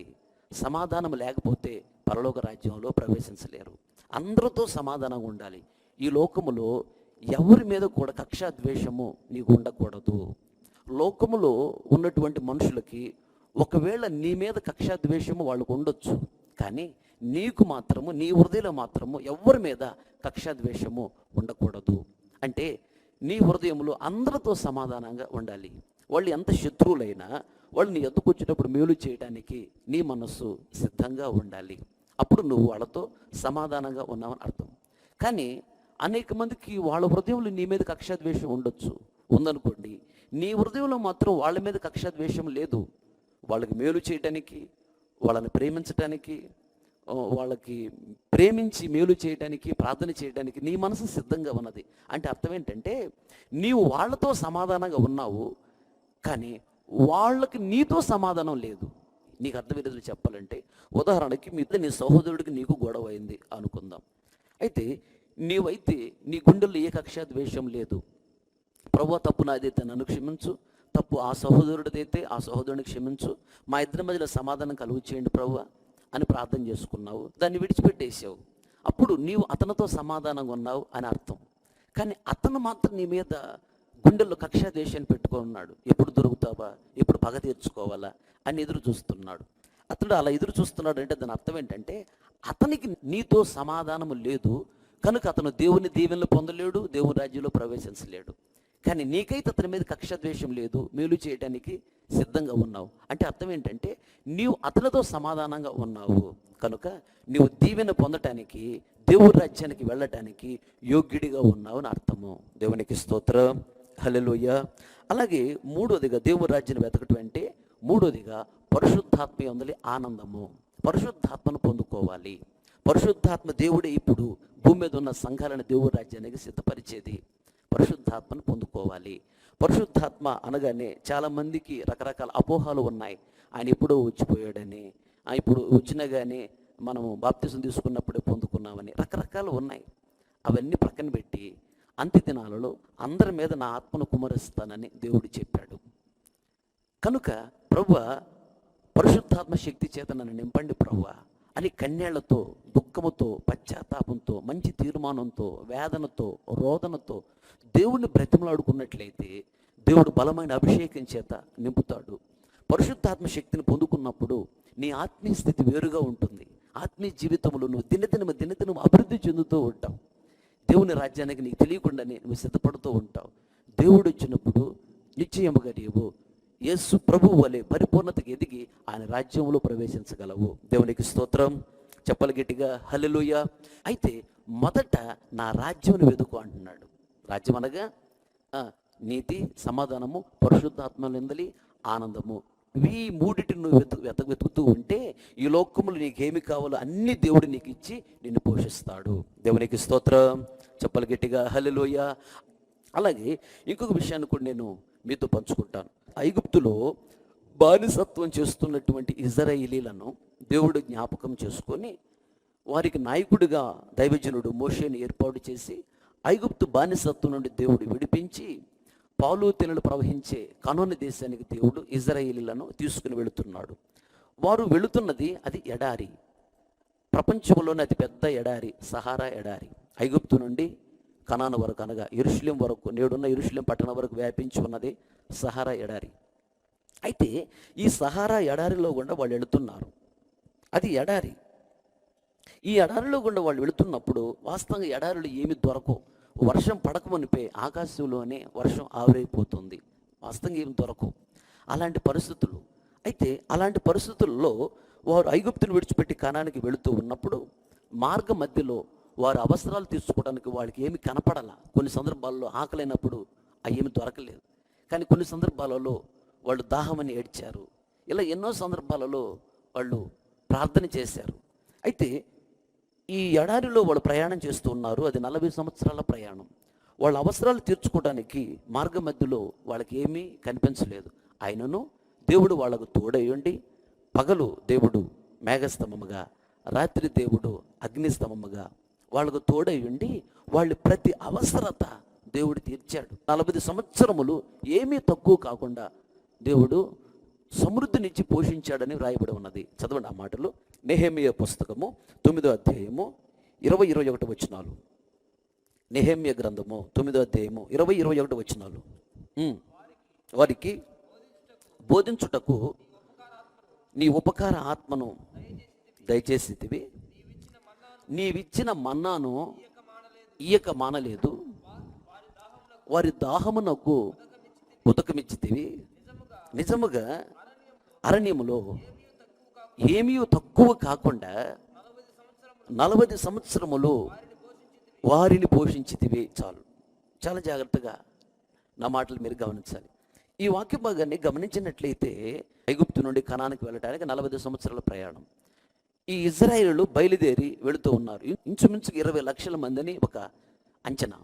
సమాధానం లేకపోతే పరలోక రాజ్యంలో ప్రవేశించలేరు. అందరితో సమాధానంగా ఉండాలి. ఈ లోకములో ఎవరి మీద కూడా కక్షా ద్వేషము నీకు ఉండకూడదు. లోకములో ఉన్నటువంటి మనుషులకి ఒకవేళ నీ మీద కక్షా ద్వేషము వాళ్ళకు ఉండొచ్చు, కానీ నీకు మాత్రము, నీ హృదయంలో మాత్రము ఎవరి మీద కక్షా ద్వేషము ఉండకూడదు. అంటే నీ హృదయంలో అందరితో సమాధానంగా ఉండాలి. వాళ్ళు ఎంత శత్రువులైనా వాళ్ళు నీ ఎద్దుకు వచ్చేటప్పుడు మేలు చేయడానికి నీ మనస్సు సిద్ధంగా ఉండాలి. అప్పుడు నువ్వు వాళ్ళతో సమాధానంగా ఉన్నావని అర్థం. కానీ అనేక మందికి వాళ్ళ హృదయంలో నీ మీద కక్షాద్వేషం ఉండొచ్చు, ఉందనుకోండి. నీ హృదయంలో మాత్రం వాళ్ళ మీద కక్షాద్వేషం లేదు. వాళ్ళకి మేలు చేయడానికి, వాళ్ళని ప్రేమించడానికి, వాళ్ళకి ప్రేమించి మేలు చేయడానికి, ప్రార్థన చేయడానికి నీ మనసు సిద్ధంగా ఉన్నది. అంటే అర్థం ఏంటంటే, నీవు వాళ్ళతో సమాధానంగా ఉన్నావు, కానీ వాళ్ళకి నీతో సమాధానం లేదు. నీకు అర్థమయ్యేది చెప్పాలంటే, ఉదాహరణకి నీ సహోదరుడికి నీకు గొడవ అయింది అనుకుందాం. అయితే నీవైతే నీ గుండెల్లో ఏ కక్ష ద్వేషం లేదు. ప్రభువా, తప్పు నాదైతే నన్ను క్షమించు, తప్పు ఆ సహోదరుడిదైతే ఆ సహోదరుని క్షమించు, మా ఇద్దరి మధ్యలో సమాధానం కలుగు చేయండి ప్రభువా అని ప్రార్థన చేసుకున్నావు. దాన్ని విడిచిపెట్టేసావు. అప్పుడు నీవు అతనితో సమాధానంగా ఉన్నావు అని అర్థం. కానీ అతను మాత్రం నీ మీద గుండెల్లో కక్ష ద్వేషాన్ని పెట్టుకున్నాడు. ఎప్పుడు దొరుకుతావా, ఎప్పుడు పగ తీర్చుకోవాలా అని ఎదురు చూస్తున్నాడు. అతడు అలా ఎదురు చూస్తున్నాడు అంటే దాని అర్థం ఏంటంటే, అతనికి నీతో సమాధానము లేదు కనుక అతను దేవుని దీవెనలు పొందలేడు, దేవుని రాజ్యంలో ప్రవేశించలేడు. కానీ నీకైతే అతని మీద కక్ష ద్వేషం లేదు, మేలు చేయడానికి సిద్ధంగా ఉన్నావు. అంటే అర్థం ఏంటంటే, నీవు అతనితో సమాధానంగా ఉన్నావు కనుక నీవు దీవెన పొందటానికి, దేవుని రాజ్యానికి వెళ్ళటానికి యోగ్యుడిగా ఉన్నావు అని అర్థము. దేవునికి స్తోత్రం, హల్లెలూయా. అలాగే మూడోదిగా దేవుని రాజ్యాన్ని వెతకటం అంటే, మూడోదిగా పరిశుద్ధాత్మ యందలి ఆనందము. పరిశుద్ధాత్మను పొందుకోవాలి. పరిశుద్ధాత్మ దేవుడే ఇప్పుడు భూమి మీద ఉన్న సంఘాలను దేవుని రాజ్యానికి సిద్ధపరిచేది. పరిశుద్ధాత్మను పొందుకోవాలి. పరిశుద్ధాత్మ అనగానే చాలామందికి రకరకాల అపోహలు ఉన్నాయి. ఆయన ఎప్పుడో వచ్చిపోయాడని, ఇప్పుడు వచ్చినా కానీ మనము బాప్తిసం తీసుకున్నప్పుడే పొందుకున్నామని రకరకాలు ఉన్నాయి. అవన్నీ ప్రక్కన పెట్టి అంత్య దినాలలో అందరి మీద నా ఆత్మను కుమరిస్తానని దేవుడు చెప్పాడు. కనుక ప్రభువా, పరిశుద్ధాత్మ శక్తి చేత నన్ను నింపండి ప్రభువా అని కన్నీళ్లతో, దుఃఖముతో, పశ్చాత్తాపంతో, మంచి తీర్మానంతో, వేదనతో, రోదనతో దేవుణ్ణి బ్రతిమలాడుకున్నట్లయితే దేవుడు బలమైన అభిషేకం చేత నింపుతాడు. పరిశుద్ధాత్మ శక్తిని పొందుకున్నప్పుడు నీ ఆత్మీయ స్థితి వేరుగా ఉంటుంది. ఆత్మీయ జీవితంలో నువ్వు దినదినం అభివృద్ధి చెందుతూ ఉంటావు. దేవుని రాజ్యానికి నీకు తెలియకుండానే నువ్వు సిద్ధపడుతూ ఉంటావు. దేవుడు వచ్చినప్పుడు నిశ్చయముగా నీవు యేసు ప్రభువు వలె పరిపూర్ణతకు ఎదిగి ఆయన రాజ్యంలో ప్రవేశించగలవు. దేవునికి స్తోత్రం, చెప్పలు గట్టిగా హల్లెలూయా. అయితే మొదట నా రాజ్యం వెతుకు అంటున్నాడు. రాజ్యం అనగా నీతి, సమాధానము, పరిశుద్ధాత్మలందలి ఆనందము. ఈ మూడిటిని నువ్వు వెతుకుతూ ఉంటే ఈ లోకములు నీకేమి కావాలో అన్ని దేవుడు నీకు ఇచ్చి నిన్ను పోషిస్తాడు. దేవునికి స్తోత్రం, చెప్పలు గట్టిగా హల్లెలూయా. అలాగే ఇంకొక విషయాన్ని కూడా నేను మీతో పంచుకుంటాను. ఐగుప్తులో బానిసత్వం చేస్తున్నటువంటి ఇజ్రాయేలీలను దేవుడు జ్ఞాపకం చేసుకొని వారికి నాయకుడిగా దైవజనుడు మోషేని ఏర్పాటు చేసి ఐగుప్తు బానిసత్వం నుండి దేవుడు విడిపించి పాలు తేనెలు ప్రవహించే కనాను దేశానికి దేవుడు ఇజ్రాయేలీలను తీసుకుని వెళుతున్నాడు. వారు వెళుతున్నది అది ఎడారి, ప్రపంచంలోనే అతి పెద్ద ఎడారి సహారా ఎడారి. ఐగుప్తు నుండి కనాను వరకు అనగా యెరూషలేం వరకు, నేడున్న యెరూషలేం పట్టణం వరకు వ్యాపించి ఉన్నది సహారా ఎడారి. అయితే ఈ సహారా ఎడారిలో గుండా వాళ్ళు వెళుతున్నారు. అది ఎడారి. ఈ ఎడారిలో గుండా వాళ్ళు వెళుతున్నప్పుడు వాస్తవంగా ఎడారిలో ఏమి దొరకవు. వర్షం పడకమనిపే ఆకాశంలోనే వర్షం ఆవిరైపోతుంది. వాస్తవంగా ఏమి దొరకవు అలాంటి పరిస్థితులు. అయితే అలాంటి పరిస్థితుల్లో వారు ఐగుప్తును విడిచిపెట్టి కనానికి వెళుతూ ఉన్నప్పుడు మార్గ మధ్యలో వారు అవసరాలు తీసుకోవడానికి వాళ్ళకి ఏమి కనపడాల. కొన్ని సందర్భాల్లో ఆకలైనప్పుడు అవి ఏమి దొరకలేదు. కానీ కొన్ని సందర్భాలలో వాళ్ళు దాహమని ఏడ్చారు. ఇలా ఎన్నో సందర్భాలలో వాళ్ళు ప్రార్థన చేశారు. అయితే ఈ ఎడారిలో వాళ్ళు ప్రయాణం చేస్తూ ఉన్నారు. అది 40 సంవత్సరాల ప్రయాణం. వాళ్ళ అవసరాలు తీర్చుకోవడానికి మార్గ మధ్యలో వాళ్ళకి ఏమీ కనిపించలేదు. అయినను దేవుడు వాళ్ళకు తోడయ్యండి, పగలు దేవుడు మేఘస్తంభముగా, రాత్రి దేవుడు అగ్నిస్తంభముగా వాళ్ళకు తోడయ్యండి వాళ్ళ ప్రతి అవసరత దేవుడు తీర్చాడు. 40 సంవత్సరములు ఏమీ తక్కువ కాకుండా దేవుడు సమృద్ధినిచ్చి పోషించాడని రాయబడి ఉన్నది. చదవండి ఆ మాటలు. నెహెమ్యా పుస్తకము 9వ అధ్యాయము 20-21 వచనాలు. నెహెమ్యా గ్రంథము 9వ అధ్యాయము 20-21 వచనాలు. వారికి బోధించుటకు నీ ఉపకార ఆత్మను దయచేసితివి, నీవిచ్చిన మన్నాను ఈయక మానలేదు, వారి దాహమునకు ఉదకమిచ్చితివి. నిజముగా అరణ్యములో ఏమీ తక్కువ కాకుండా 40 సంవత్సరములు వారిని పోషించితివి. చాలు, చాలా జాగ్రత్తగా నా మాటలు మీరు గమనించాలి. ఈ వాక్య భాగాన్ని గమనించినట్లయితే ఐగుప్తు నుండి కనానికి వెళ్ళడానికి 40 సంవత్సరాల ప్రయాణం. ఈ ఇజ్రాయేలు బయలుదేరి వెళుతూ ఉన్నారు. ఇంచుమించు 20 లక్షల మందిని ఒక అంచనా.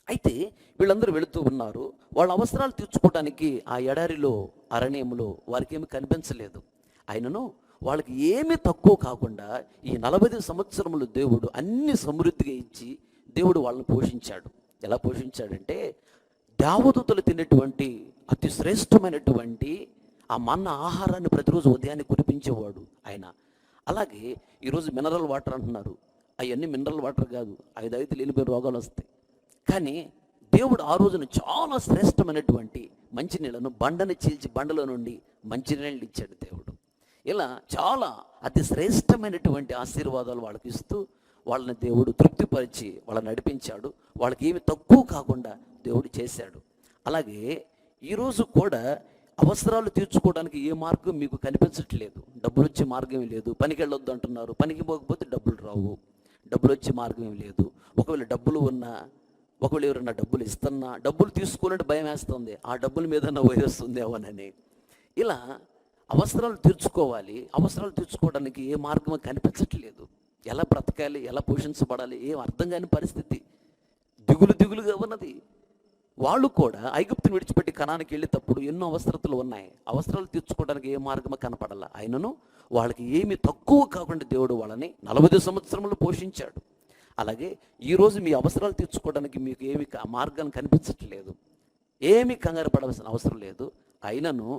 అయితే వీళ్ళందరూ వెళుతూ ఉన్నారు. వాళ్ళ అవసరాలు తీర్చుకోవడానికి ఆ ఎడారిలో, అరణ్యంలో వారికి ఏమి కనిపించలేదు. అయినను వాళ్ళకి ఏమీ తక్కువ కాకుండా ఈ 40 సంవత్సరములు దేవుడు అన్ని సమృద్ధిగా ఇచ్చి దేవుడు వాళ్ళని పోషించాడు. ఎలా పోషించాడంటే, దేవదూతలు తినేటువంటి అతి శ్రేష్టమైనటువంటి ఆ మన్న ఆహారాన్ని ప్రతిరోజు ఉదయాన్నే కురిపించేవాడు ఆయన. అలాగే ఈరోజు మినరల్ వాటర్ అంటున్నారు. అవన్నీ మినరల్ వాటర్ కాదు, 5 అయితే లేనిపోయిన రోగాలు వస్తాయి. కానీ దేవుడు ఆ రోజున చాలా శ్రేష్టమైనటువంటి మంచినీళ్ళను బండని చీల్చి బండలో నుండి మంచినీళ్ళు ఇచ్చాడు దేవుడు. ఇలా చాలా అతి శ్రేష్టమైనటువంటి ఆశీర్వాదాలు వాళ్ళకి ఇస్తూ వాళ్ళని దేవుడు తృప్తిపరిచి వాళ్ళని నడిపించాడు. వాళ్ళకి ఏమి తక్కువ కాకుండా దేవుడు చేశాడు. అలాగే ఈరోజు కూడా అవసరాలు తీర్చుకోవడానికి ఏ మార్గం మీకు కనిపించట్లేదు. డబ్బులు వచ్చే మార్గం లేదు. పనికి వెళ్ళొద్దు అంటున్నారు, పనికి పోకపోతే డబ్బులు రావు. డబ్బులు వచ్చే మార్గం లేదు. ఒకవేళ డబ్బులు ఉన్నా, ఒకవేళ ఎవరన్నా డబ్బులు ఇస్తున్నా, డబ్బులు తీసుకోవాలంటే భయం వేస్తుంది, ఆ డబ్బుల మీద వస్తుంది. ఇలా అవసరాలు తీర్చుకోవాలి. అవసరాలు తీర్చుకోవడానికి ఏ మార్గం కనిపించట్లేదు. ఎలా బ్రతకాలి, ఎలా పోషించబడాలి ఏం అర్థం కాని పరిస్థితి. దిగులుగా ఉన్నది. వాళ్ళు కూడా ఐగుప్తుని విడిచిపెట్టి కనానికి వెళ్ళేటప్పుడు ఎన్నో అవసరతలు ఉన్నాయి. అవసరాలు తీర్చుకోవడానికి ఏ మార్గమో కనపడాల. అయినను వాళ్ళకి ఏమి తక్కువ కాకుండా దేవుడు వాళ్ళని 40 సంవత్సరములు పోషించాడు. అలాగే ఈరోజు మీ అవసరాలు తీర్చుకోవడానికి మీకు ఏమి మార్గాన్ని కనిపించట్లేదు. ఏమి కంగారు పడవలసిన అవసరం లేదు. అయినను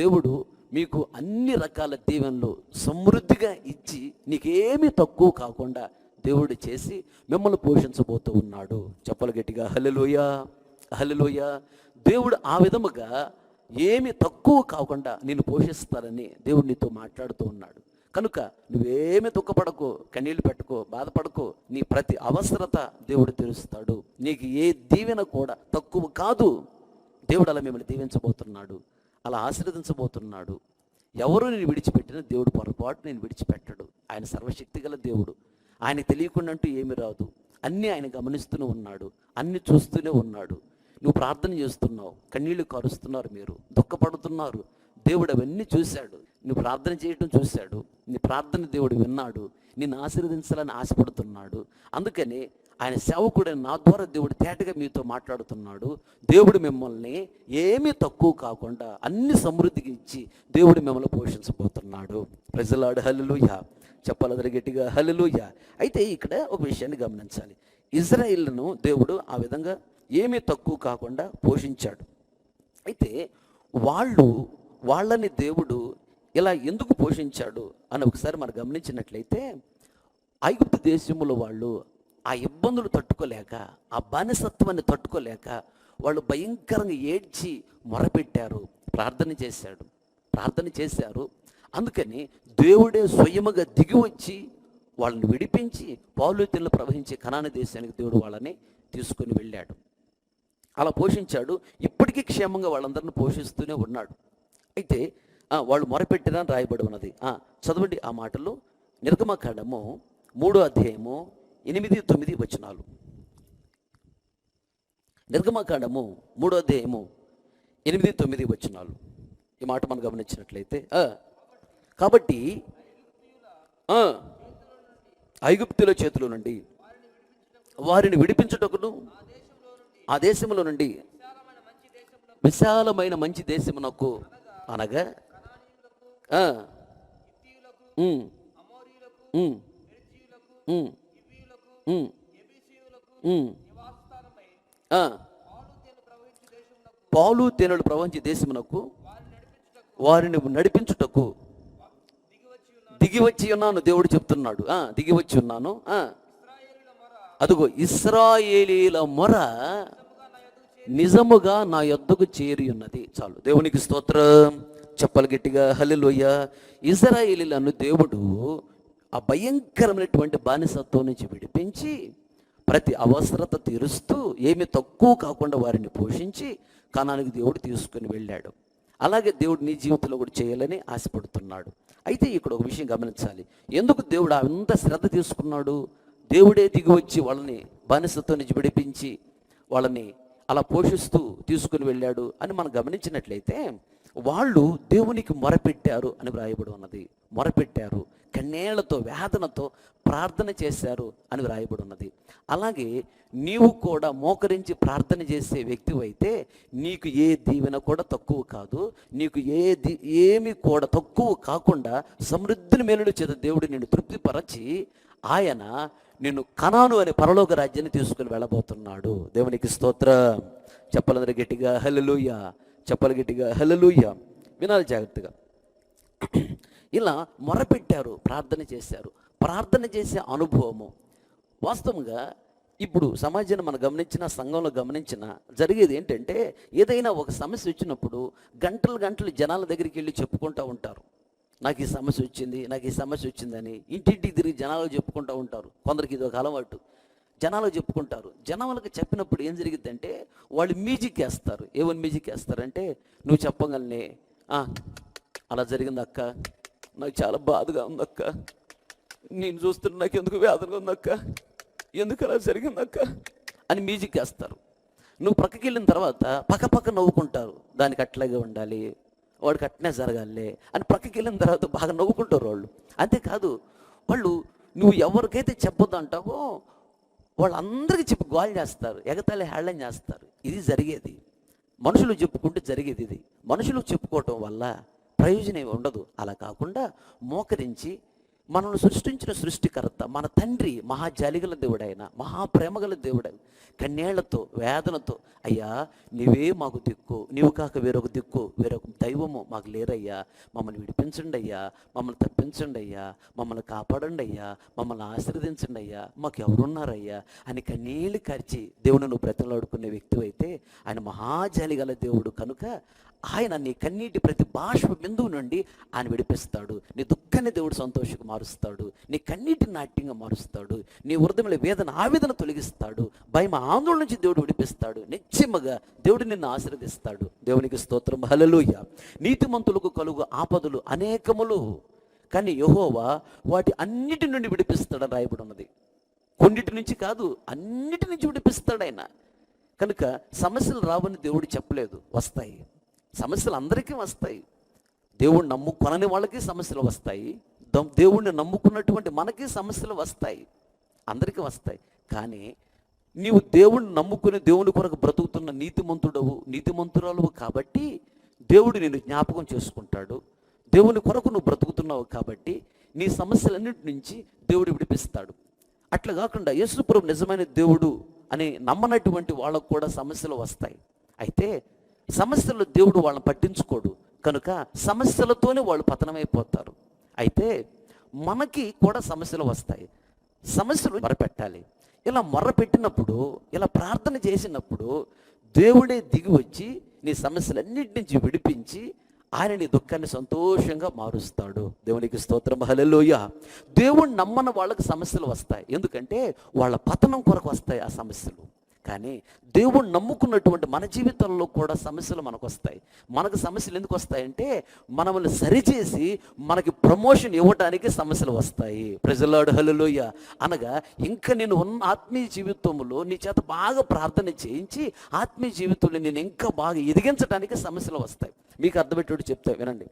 దేవుడు మీకు అన్ని రకాల దీవెనలు సమృద్ధిగా ఇచ్చి నీకేమీ తక్కువ కాకుండా దేవుడు చేసి మిమ్మల్ని పోషించబోతూ ఉన్నాడు. చెప్పలు గట్టిగా హల్లెలూయా, హల్లెలూయా. దేవుడు ఆ విధముగా ఏమి తక్కువ కాకుండా నిన్ను పోషిస్తారని దేవుడు నీతో మాట్లాడుతూ ఉన్నాడు. కనుక నువ్వేమి దుఃఖపడకో, కన్నీళ్ళు పెట్టుకో, బాధపడకో. నీ ప్రతి అవసరత దేవుడు తీరుస్తాడు. నీకు ఏ దీవెన కూడా తక్కువ కాదు. దేవుడు అలా మిమ్మల్ని దీవించబోతున్నాడు, అలా ఆశీర్వదించబోతున్నాడు. ఎవరు నేను విడిచిపెట్టినా దేవుడు పొరపాటు నేను విడిచిపెట్టడు. ఆయన సర్వశక్తి గల దేవుడు. ఆయనకు తెలియకుండా అంటూ ఏమి రాదు. అన్నీ ఆయన గమనిస్తూనే ఉన్నాడు, అన్ని చూస్తూనే ఉన్నాడు. నువ్వు ప్రార్థన చేస్తున్నావు, కన్నీళ్లు కారుస్తున్నారు, మీరు దుఃఖపడుతున్నారు. దేవుడు అవన్నీ చూశాడు. నువ్వు ప్రార్థన చేయడం చూశాడు. నీ ప్రార్థన దేవుడు విన్నాడు. నిన్ను ఆశీర్వదించాలని ఆశపడుతున్నాడు. అందుకని ఆయన సేవకుడైన నా ద్వారా దేవుడు తేటగా మీతో మాట్లాడుతున్నాడు. దేవుడు మిమ్మల్ని ఏమీ తక్కువ కాకుండా అన్ని సమృద్ధికి ఇచ్చి దేవుడు మిమ్మల్ని పోషించబోతున్నాడు. ప్రజలాడు హల్లెలూయా. చెప్పాలి గట్టిగా హల్లెలూయా. అయితే ఇక్కడ ఒక విషయాన్ని గమనించాలి. ఇజ్రాయిల్ను దేవుడు ఆ విధంగా ఏమీ తక్కువ కాకుండా పోషించాడు. అయితే వాళ్ళని దేవుడు ఇలా ఎందుకు పోషించాడు అని ఒకసారి మనం గమనించినట్లయితే, ఐగుప్తు దేశంలో వాళ్ళు ఆ ఇబ్బందులు తట్టుకోలేక, ఆ బానిసత్వాన్ని తట్టుకోలేక వాళ్ళు భయంకరంగా ఏడ్చి మొరపెట్టారు, ప్రార్థన చేశారు. అందుకని దేవుడే స్వయముగా దిగి వచ్చి వాళ్ళని విడిపించి పాలు తేనెలు ప్రవహించే కనాను దేశానికి దేవుడు వాళ్ళని తీసుకొని వెళ్ళాడు. అలా పోషించాడు. ఇప్పటికీ క్షేమంగా వాళ్ళందరినీ పోషిస్తూనే ఉన్నాడు. అయితే వాళ్ళు మొరపెట్టినా రాయబడి ఉన్నది. చదవండి ఆ మాటలు. నిర్గమకాండము 3వ అధ్యాయము 8-9 వచనాలు. నిర్గమకాండము 3వ అధ్యాయము 8-9 వచనాలు. ఈ మాట మనం గమనించినట్లయితే, కాబట్టి ఐగుప్తుల చేతిలో నుండి వారిని విడిపించుటకును ఆ దేశంలో నుండి విశాలమైన మంచి దేశమునకు, అనగా పాలు తేనెలు ప్రవహించే దేశమునకు వారిని నడిపించుటకు దిగి వచ్చి ఉన్నాను. దేవుడు చెప్తున్నాడు, దిగి వచ్చి ఉన్నాను. అదుగో ఇశ్రాయేలీల మొర నిజముగా నా యొద్దకు చేరి ఉన్నది. చాలు, దేవునికి స్తోత్రం. చెప్పలు గట్టిగా హల్లెలూయా. ఇశ్రాయేలీలను దేవుడు ఆ భయంకరమైనటువంటి బానిసత్వం నుంచి విడిపించి ప్రతి అవసరత తీరుస్తూ ఏమి తక్కువ కాకుండా వారిని పోషించి కనానికి దేవుడు తీసుకుని వెళ్ళాడు. అలాగే దేవుడు నీ జీవితంలో కూడా చేయాలని ఆశపడుతున్నాడు. అయితే ఇక్కడ ఒక విషయం గమనించాలి. ఎందుకు దేవుడు అంత శ్రద్ధ తీసుకున్నాడు? దేవుడే దిగి వచ్చి వాళ్ళని బానిసత్వం నుంచి విడిపించి వాళ్ళని అలా పోషిస్తూ తీసుకుని వెళ్ళాడు అని మనం గమనించినట్లయితే, వాళ్ళు దేవునికి మొరపెట్టారు అని వ్రాయబడి ఉన్నది. మొరపెట్టారు, కన్నీళ్లతో వేదనతో ప్రార్థన చేశారు అని వ్రాయబడి ఉన్నది. అలాగే నీవు కూడా మోకరించి ప్రార్థన చేసే వ్యక్తివైతే నీకు ఏ దీవెన కూడా తక్కువ కాదు, నీకు ఏమి కూడా తక్కువ కాకుండా సమృద్ధిని మేలుల చేత దేవుడు నిన్ను తృప్తిపరచి ఆయన నిన్ను కనాను అనే పరలోక రాజ్యాన్ని తీసుకుని వెళ్ళబోతున్నాడు. దేవునికి స్తోత్రం. చెప్పాలందరూ గట్టిగా హల్లెలూయా, చెప్పాలి గట్టిగా హల్లెలూయా. వినాలి జాగ్రత్తగా. ఇలా మొరపెట్టారు, ప్రార్థన చేశారు. ప్రార్థన చేసే అనుభవము వాస్తవంగా ఇప్పుడు సమాజాన్ని మనం గమనించిన, సంఘంలో గమనించిన జరిగేది ఏంటంటే, ఏదైనా ఒక సమస్య వచ్చినప్పుడు గంటలు గంటలు జనాల దగ్గరికి వెళ్ళి చెప్పుకుంటూ ఉంటారు. నాకు ఈ సమస్య వచ్చింది, నాకు ఈ సమస్య వచ్చిందని ఇంటింటికి తిరిగి జనాలు చెప్పుకుంటూ ఉంటారు. కొందరికి ఇది ఒక అలవాటు, జనాలు చెప్పుకుంటారు. జనాలకు చెప్పినప్పుడు ఏం జరిగిద్దంటే వాళ్ళు మ్యూజిక్ వేస్తారు. ఏమని మ్యూజిక్ వేస్తారంటే, నువ్వు చెప్పగలనే అలా జరిగింది అక్క, నాకు చాలా బాధగా ఉంది అక్క, నేను చూస్తున్నా నాకు ఎందుకు వేదనగా ఉంది అక్క, ఎందుకు అలా జరిగింది అక్క అని మ్యూజిక్ వేస్తారు. నువ్వు పక్కకి వెళ్ళిన తర్వాత పక్క నవ్వుకుంటారు. దానికి అట్లాగే ఉండాలి, వాడికి అట్నే జరగాలి అని పక్కకి వెళ్ళిన తర్వాత బాగా నవ్వుకుంటారు వాళ్ళు. అంతేకాదు, వాళ్ళు నువ్వు ఎవరికైతే చెప్పొద్దు అంటావో వాళ్ళందరికీ చెప్పి గోల్ చేస్తారు, ఎగతాళి హేళన చేస్తారు. ఇది జరిగేది, మనుషులు చెప్పుకుంటే జరిగేది ఇది. మనుషులు చెప్పుకోవటం వల్ల ప్రయోజనం ఉండదు. అలా కాకుండా మోకరించి మనల్ని సృష్టించిన సృష్టికర్త మన తండ్రి మహాజాలిగల దేవుడైన, మహాప్రేమగల దేవుడైన, కన్నేళ్లతో వేదనతో, అయ్యా నీవే మాకు దిక్కు, నీవు కాక వేరొక దిక్కు వేరొక దైవము మాకు లేరయ్యా, మమ్మల్ని విడిపించండి అయ్యా, మమ్మల్ని తప్పించండి అయ్యా, మమ్మల్ని కాపాడండి అయ్యా, మమ్మల్ని ఆశీర్వదించండి అయ్యా, మాకు ఎవరున్నారయ్యా అని కన్నీళ్ళు కార్చి దేవుని నువ్వు బ్రతిమలాడుకునే వ్యక్తి అయితే ఆయన మహాజాలిగల దేవుడు కనుక ఆయన నీ కన్నీటి ప్రతి బాష్ప బిందువు నుండి ఆయన విడిపిస్తాడు. నీ దుఃఖాన్ని దేవుడు సంతోషంగా మారుస్తాడు, నీ కన్నీటిని నాట్యంగా మారుస్తాడు, నీ హృదయంలో వేదన ఆవేదన తొలగిస్తాడు, భయం ఆందోళన నుంచి దేవుడు విడిపిస్తాడు. నిశ్చయముగా దేవుడు నిన్ను ఆశీర్వదిస్తాడు. దేవునికి స్తోత్రం, హల్లెలూయా. నీతిమంతులకు కలుగు ఆపదలు అనేకములు, కానీ యెహోవా వాటి అన్నిటి నుండి విడిపిస్తాడని రాయబడి ఉన్నది. కొన్నిటి నుంచి కాదు, అన్నిటి నుంచి విడిపిస్తాడు ఆయన. కనుక సమస్యలు రావని దేవుడు చెప్పలేదు, వస్తాయి. సమస్యలు అందరికీ వస్తాయి. దేవుణ్ణి నమ్ముకొనని వాళ్ళకి సమస్యలు వస్తాయి, దేవుణ్ణి నమ్ముకున్నటువంటి మనకి సమస్యలు వస్తాయి, అందరికీ వస్తాయి. కానీ నీవు దేవుణ్ణి నమ్ముకుని దేవుని కొరకు బ్రతుకుతున్న నీతిమంతుడవు, నీతిమంతురాలువు కాబట్టి దేవుడు నిన్ను జ్ఞాపకం చేసుకుంటాడు. దేవుని కొరకు నువ్వు బ్రతుకుతున్నావు కాబట్టి నీ సమస్యలన్నిటి నుంచి దేవుడు విడిపిస్తాడు. అట్లా కాకుండా యేసు ప్రభువు నిజమైన దేవుడు అని నమ్మనటువంటి వాళ్ళకు కూడా సమస్యలు వస్తాయి. అయితే సమస్యలు దేవుడు వాళ్ళని పట్టించుకోడు కనుక సమస్యలతోనే వాళ్ళు పతనమైపోతారు. అయితే మనకి కూడా సమస్యలు వస్తాయి, సమస్యలు మొరపెట్టాలి. ఇలా మొర్రపెట్టినప్పుడు, ఇలా ప్రార్థన చేసినప్పుడు దేవుడే దిగి వచ్చి నీ సమస్యలన్నిటి నుంచి విడిపించి ఆయన నీ దుఃఖాన్ని సంతోషంగా మారుస్తాడు. దేవునికి స్తోత్రం, హల్లెలూయా. దేవుణ్ణి నమ్మని వాళ్ళకి సమస్యలు వస్తాయి, ఎందుకంటే వాళ్ళ పతనం కొరకు వస్తాయి ఆ సమస్యలు. కానీ దేవుణ్ణి నమ్ముకున్నటువంటి మన జీవితంలో కూడా సమస్యలు మనకు వస్తాయి. మనకు సమస్యలు ఎందుకు వస్తాయంటే మనల్ని సరిచేసి మనకి ప్రమోషన్ ఇవ్వడానికి సమస్యలు వస్తాయి. ప్రైజ్ ది లార్డ్, హల్లెలూయా. అనగా ఇంకా నేను ఉన్న ఆత్మీయ జీవితంలో నీ చేత బాగా ప్రార్థన చేయించి ఆత్మీయ జీవితంలో నేను ఇంకా బాగా ఎదిగించడానికి సమస్యలు వస్తాయి. మీకు అర్థమయ్యేటట్టు చెప్తా వినండి.